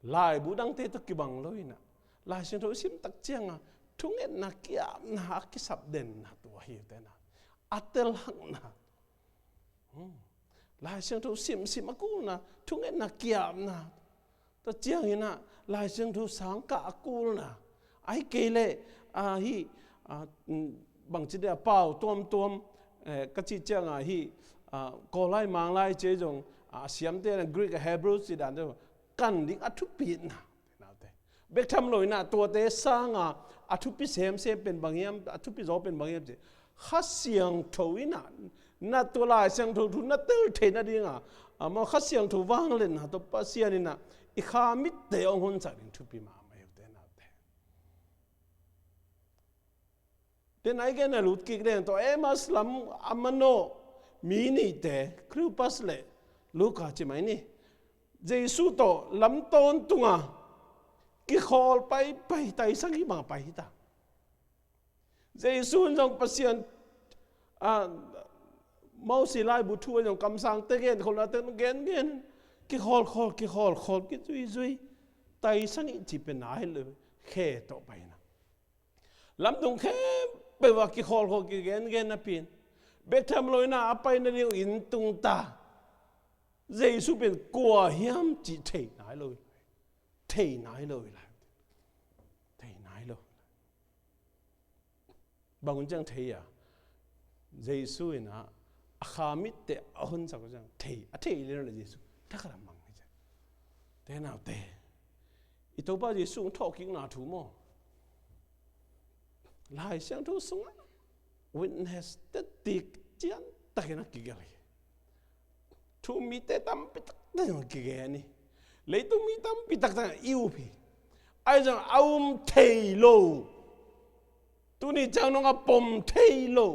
lại bù đăng thế tất kỳ bằng lối nè lại sang đâu sim tắc chiang à thung et na kia na cái sập đền na tua hiểu tên nào atel hang na lai sang thu sim aku na thung et na kiam na ta chiang ina lai sang thu sang ka aku na ai kele hi bằng chỉ để bao tom cái chi chiang hi có lai mang lai chế dùng xiêm thế là Greek Hebrew chỉ đàn đâu căn đi ắt thúc pin na nào thế biết tham lối na tua thế sang ắt thúc pin xem bên bằng yam ắt thúc pin gió bên bằng yam chứ khát xiang thối na tua lai xiang thối thu na tel thế na đi mà khát xiang thối vang lên na to pa xiang na i kha mit te ông hôn sa đình thúc pin mà mày thế nào thế thế này cái này lút kịch đen to em aslam amano mini te kêu pas lệ Luca chỉ mấy nè Giêsu to lắm tôn tung cái khol bay tay sang cái bằng bay ta Giêsu trong pasien mau xì lại bút thua trong cầm sang tới gen khol là tới gen cái khol cái duy tay sang cái chỉ bên nãyเลยkhe to bay na lắm tung khe bây giờ cái khol cái gen na pin biết tham lối na apay na điều in tung ta Giêsu bên quả hiếm chỉ thể nãy lời bằng chẳng thấy Giêsu na khamit te ahun sa chẳng thấy lên là Giêsu thắc làm bằng cái thế nào thế ito ba Giêsu thọ kinh nào thú mò lại sang thu sung witness tất tiệt chiến ta cái nó kỳ cái thu mi te tam pi tak ta yang ki ni lấy tu mi tam pi tak ta yêu pi ai rằng aum thei lo tu ni chang no nga pom thei lo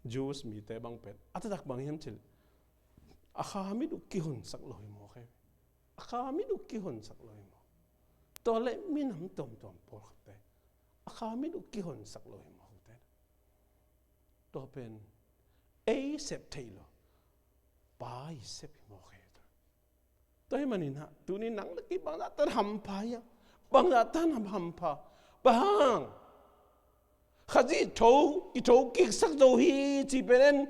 Jews mi te bang pet atadak bang hiam chil akha mi du ki hun sak loi mo khe akha mi du ki hun sak loi mo to le mi nam tom por te akha mi du ki hun sak loi mo te to pen ấy xếp thầy lo, bài xếp mò khe thôi. Tôi mà nhìn ha, tụi ní nắng là cái bằng đã tan hầm phá ya, bằng đã tan hầm phá, bằng. Khá gì cái thấu kích sắc dầu hi chỉ bên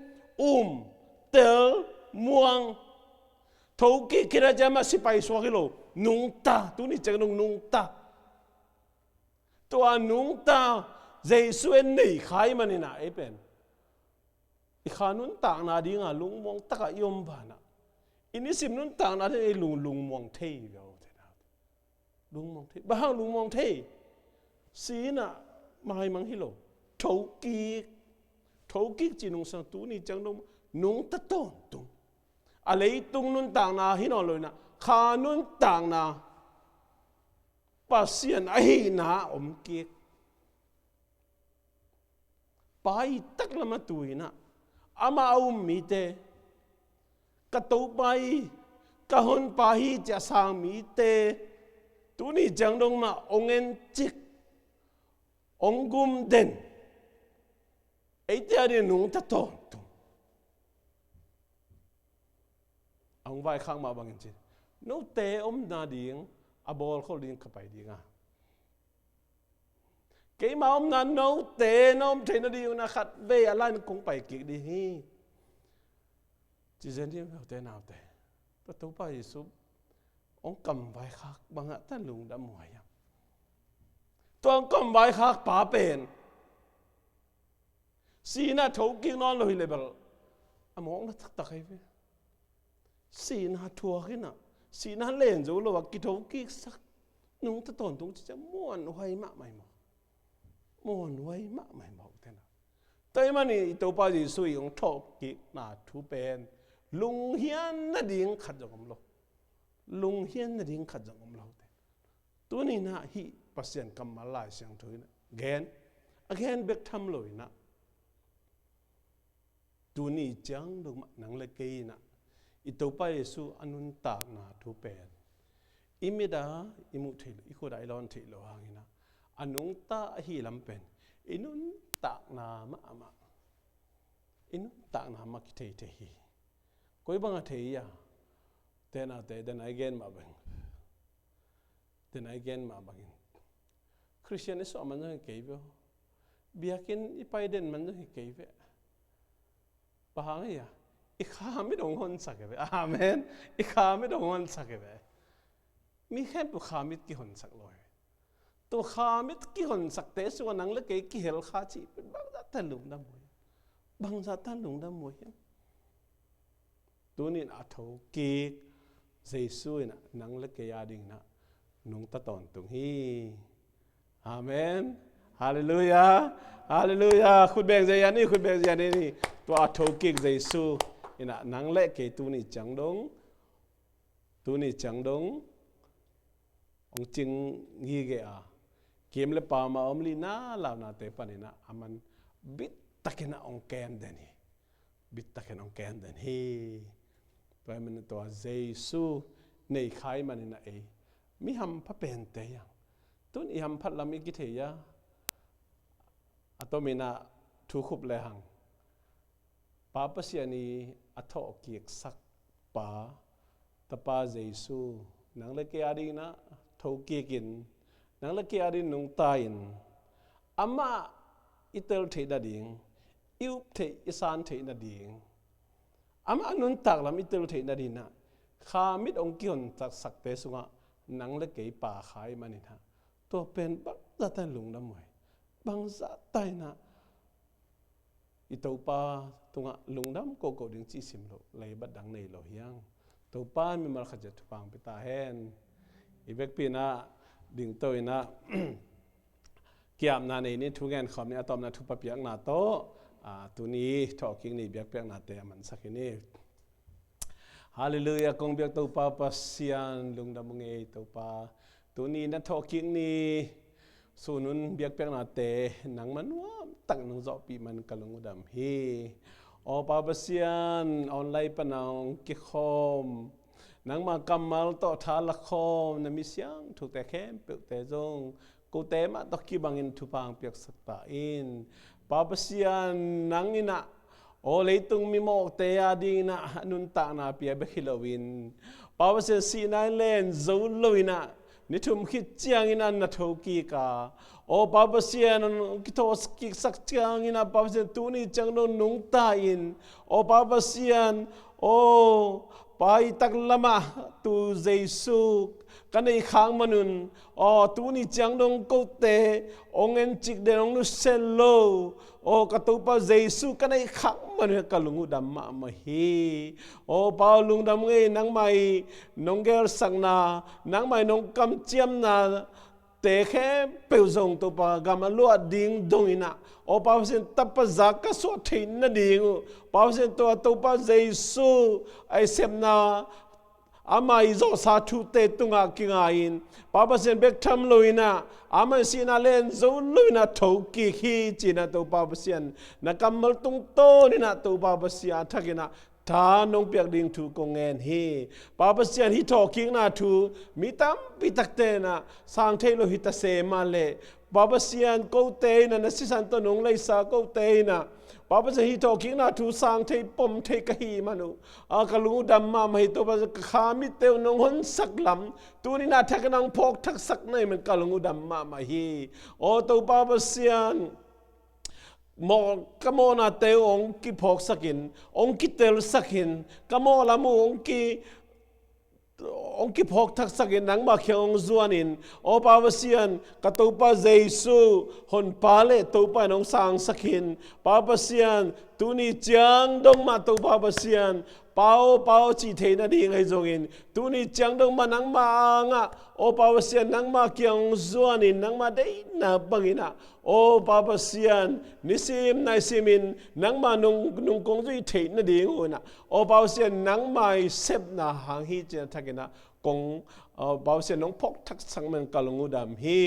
tel muang, thấu kích kia ra chama si pai xóa cái lo, nung ta, tụi ní chẳng nung ta, tụi nung ta, dây xuyên nỉ khai mà nhìn ấy bên. Ikhanun tang na di nga lung mong taka yom ba na inisim nun tang na de lung mong thei lo thế nào lung mong thei ba hang lung mong thei si na mai mang hilo thấu ki chỉ nung sang tu ni chang dong nung ta ton tung a lấy tung nun tang na hino loi na khanun tang na pasien a hi na ki pai tak lama tui na ama mi te katau pai kahon pahi cha sang mi te tu ni chang dong ma ongen chik ongum den ấy te ari nung ta ton tu ang vai khang ma bang chin no te na ding abol khol ding khapai ding cái mà ông nan nấu tệ nó ông thấy nó đi na khát về lại nó cũng phải kỹ đi hi chỉ dân đi vào thế nào thế tôi tấu bài số ông cầm bài khác bằng ngã tan lùng đã mỏi à tôi ông cầm bài khác bả bền สีน่าถูกกินนอนเลยเลยเบลอมองน่าตักให้ไปสีน่าทัวร์ขึ้นน่ะสีน่าเล่นจู่เราว่ากินถูกกินสักนุ่งตะตอนตรงจะม้วนไว้มากไม่หมดม้วนไว้มากไม่หมดเท่านั้นแต่มันนี่ตัวป้าจีสุยของถูกกินน่าถูเป็นลุงเฮียนน่าดิ่งขัดจังอมโลลุงเฮียนน่าดิ่งขัดจังอมโลตัวนี้น่ะฮีปัสยันกำมาลายเสียงถุยนะแกนagain เบกทำเลยนะตัวนี้จังดูมาหนังเล็กๆนะอิตัวไปสู่อนุนตากนะทุเป็นอิมิดาอิมุทิลอิโคได้ลอนทิลหางินะอนุนตาฮีลำเป็นอินุนตากนามะมาอินุนตากนามาคิเทเทฮีคุยบังอาเทียเตน่าเตเดนไอเกนมาบังเดนไอเกนมาบังคริสเตียนสอนมันจะเกี่ยวbiakin ipaiden man hi keive bahang ya ikha mi dong hon sakeve amen ikha mi dong hon sakeve mi khem pu khamit ki hon sak loi to khamit ki hon sak te su nang le ke ki hel kha chi bang za ta lung da moi bang za ta lung da moi tu ni a tho ki jesu na nang le ke ya ding na nung ta ton tung hi amen Hallelujah Hallelujah คุณแบงใจยันนี่คุณแบงใจยันนี่ตัวอัฐกิกใจสู้อินะนังเละเกตูนี่จังดงตูนี่จังดงองจิงงี้เกอะเกมเลปามาอมลีน่าลาวนาเตปานินะอามันบิดตะเกนะองแกนเดนี่บิดตะเกนะองแกนเดนี่ตัวมันตัวใจสู้ในขายมันนี่นะมีหำพระเป็นเตยังตุนอีหำพัดลำอีกิเทียatau mina cukup lehang. Papa siani atau kiek sak pa tapa Yesu nang leki adi na thau kiekin nang leki adi nung tain ama itel the da ding iup the isan the na ding ama anun tak lam itel the na dina khamit ong kion tak sak te sunga nang leki pa khai manina to pen bak da tan lung na moi bangsa tai na ito pa tunga lungdam ko ding chi sim lo lei bat dang nei lo hiang to pa mi mar khajet pang pita hen ibek pina ding toina kiam na nei ni thugen khom ni atom na thu pa piak na to tu ni talking ni biak piak na te man sakini hallelujah kong biak to pa pasian lungdam nge to pa tu ni na talking ni sunun biak piak na te nang manwa tak nang zo pi man kalung dam hi o pa basian online panang ki khom nang ma kamal to tha la khom na mi siang thu te khem pe te jong ko te ma to ki bangin thu pang piak sak ta in pa basian nang ina o leitung mi mo te ya ding na nun ta na pia be hilowin pa basian si nai len zo loina ni thum khit chiang in an na thoki ka o baba sian ki thos ki sak chiang in a baba sian tu ni chang no nung ta in o baba sian o pai tak lama tu jesu kanai khang manun o tu ni chang dong ko te ong en chik de ong nu selo o ka tu pa jesu kanai khang man ka lungu dam ma hi o pa lung dam ngai nang mai nong gel sang na nang mai nong kam chiam na te khe peu zong to pa gam lo ding dong ina o pa sen tap pa za ka so thein na ding pa sen to pa jesu ai sem na amai zo sa thu te tunga kinga in papa sen bek tham loina ama sina len zo loina thoki hi china to papa sen na kamal tung to ni na to papa sia thakina tha nong piak ding thu kongen hi papa sen hi talking na thu mitam pitakte na sang thelo hi ta se ma le papa sen ko te na si san to nong lai sa ko te na Papa se hi talking na thu sang thei pom thei ka hi manu a kalu dam ma mai to ba khami te nong hon sak lam tu ni na thak nang phok thak sak nei man kalu dam ma hi o to papa sian mo kamo na te ong ki phok sakin ong ki tel sakin kamo la mu ong ki องค์กิพกทักษะกินนังมาเขียงองจวนินโอปาวเซียนกตูปาเยซูหนปาเลตูปานองสางสกินปาวเซียนตูนีจังดงมาตูปาวเซียนเปาจีเทนดีไงจงอินตูนีจังดงมานังมาอ่ะโอปาวเซียนนังมาเขียงจวนินนังมาได้นาบังอินะโอปาวเซียนนิสิมนายซิมินนังมานุงกงจุยเทนดีงูนะโอปาวเซียนนังมาเซบนาหางฮีเจทักนะกงบ่าวเสียน้องพกทักสังมันกะลงูดำฮี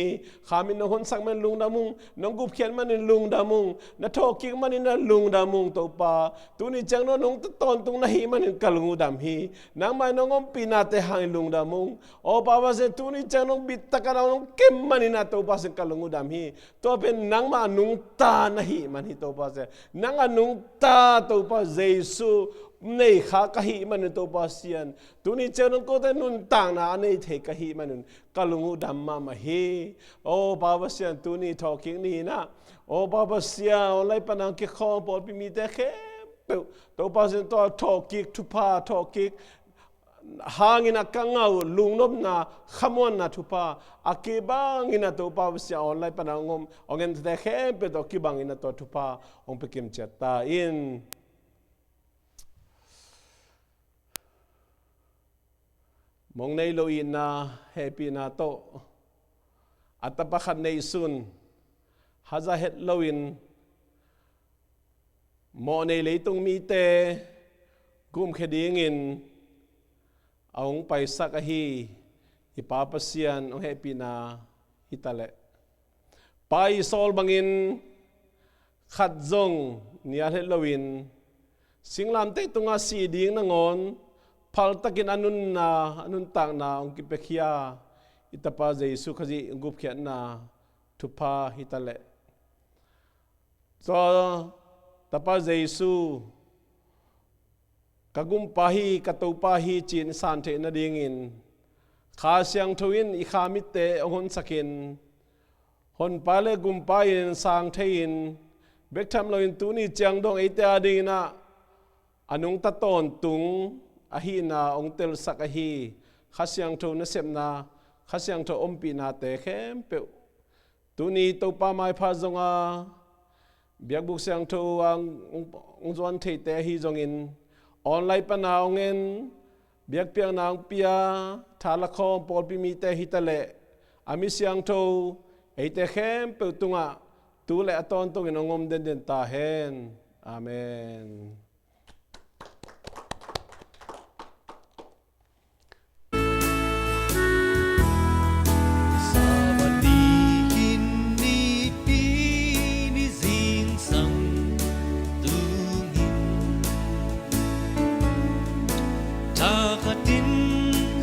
ขามินน้องคนสังมันลุงดามุงน้องกุบเขียนมันในลุงดามุงนัทโทกิกมันในลุงดามุงตัวปาตัวนี้จังน้องตอนตรงนั้นฮีมันในกะลงูดำฮีนางไม่น้องปีนาเตหางลุงดามุงโอ้บ่าวเสียตัวนี้จังน้องบิดตะกันน้องเก็มมันในตัวปาเสียกะลงูดำฮีตัวเป็นนางมานุงตานะฮีมันฮีตัวปาเสียนางนุงตาตัวปาเยซูในข้ากะหิมันตัวปาเซียนตัวนี้เจ้าน้องก็ได้นุนต่างนะในเทกะหิมันกะลุงดำมาเฮโอ้บาบเซียนตัวนี้ทอกิ้งนี่นะโอ้บาบเซียนอะไรปนังกิคอปอดพิมีแต่แค่ตัวปาเซียนตัวทอกิกทุพาทอกิกหางินะกังเอาลุงนบนะขมวนนะทุพาอากิบังอินะตัวปาเซียนอะไรปนังงมเอาเงินแต่แค่เป็นตัวกิบังอินะตัวทุพาองไปเก็มเจตาอินมองในโลอินนาเฮปีนาโตอัตปะขันในซุนฮาซาเฮตโลอินมอในเลยตรงมีเตกุมเคดีงินเอาไปสักฮีอิปาปเซียนองเฮปีนาฮิตาเลไปซอลบังอินขัดจงเนียเฮตโลอินสิงลามเตตุงอาสีดิงนงอนพัลตะกินอนุนต่างนาองกิเปขียอิตาปาเจสุขจิกุบเขียนนาทุพาฮิตาเลsoตาปาเจสุกกุมปาฮีกตูปาฮีจีนสานเทนดิงินขาเสียงทวินอิขามิเตองหนสกินหนปาเลกุมปายินสางเทินเบกทำลอยตูนี่จังดงไอเตอดีนะอนุงตะตอนตุงอาฮีนาองเตลสักอาฮีข้าเสียงโทนเสมนาข้าเสียงโทอมปีนาเตเข้มเปวตัวนี้ตัวป้าไม้พาจงอาเบียกบุกเสียงโทองจวนเทเตฮีจงอินออนไลน์ปนาองเงินเบียกเปียงนางเปียทาละครปอลปีมีเตฮิตะเลอามิเสียงโทไอเตเข้มเปวตุงะตัวเลอตอนตรงอินองมเด่นตาเฮนอาเมน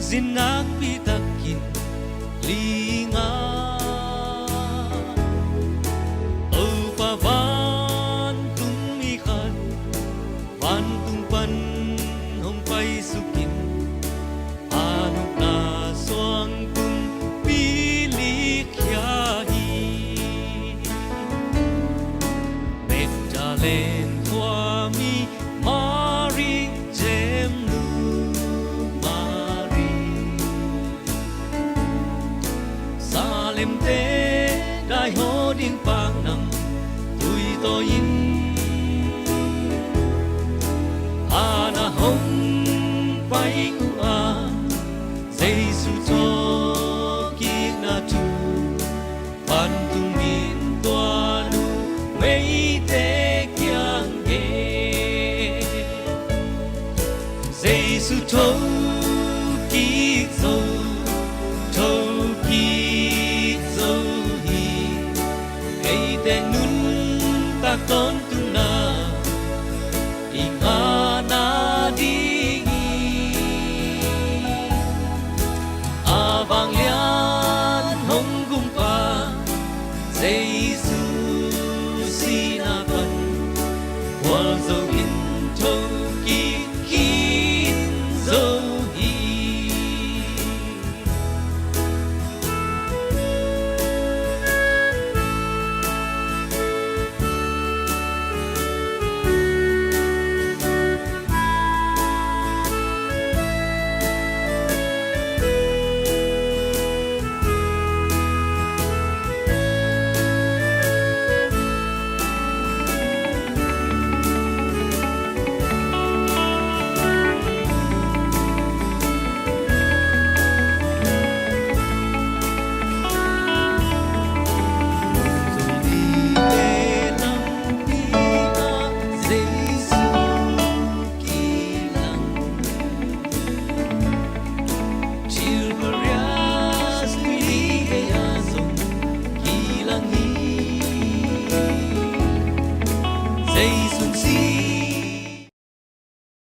Zinak pitakin linga Upavan tumikan Pantumpan hong pai sukin Anuk na suang tum pilik yahi Medalen huami mari jem Salem te dai ho ding pang nam tui to in ana hong pai ku a Jesu to ki na tu pan tu min to lu mei te kyang ge Jesu to ki so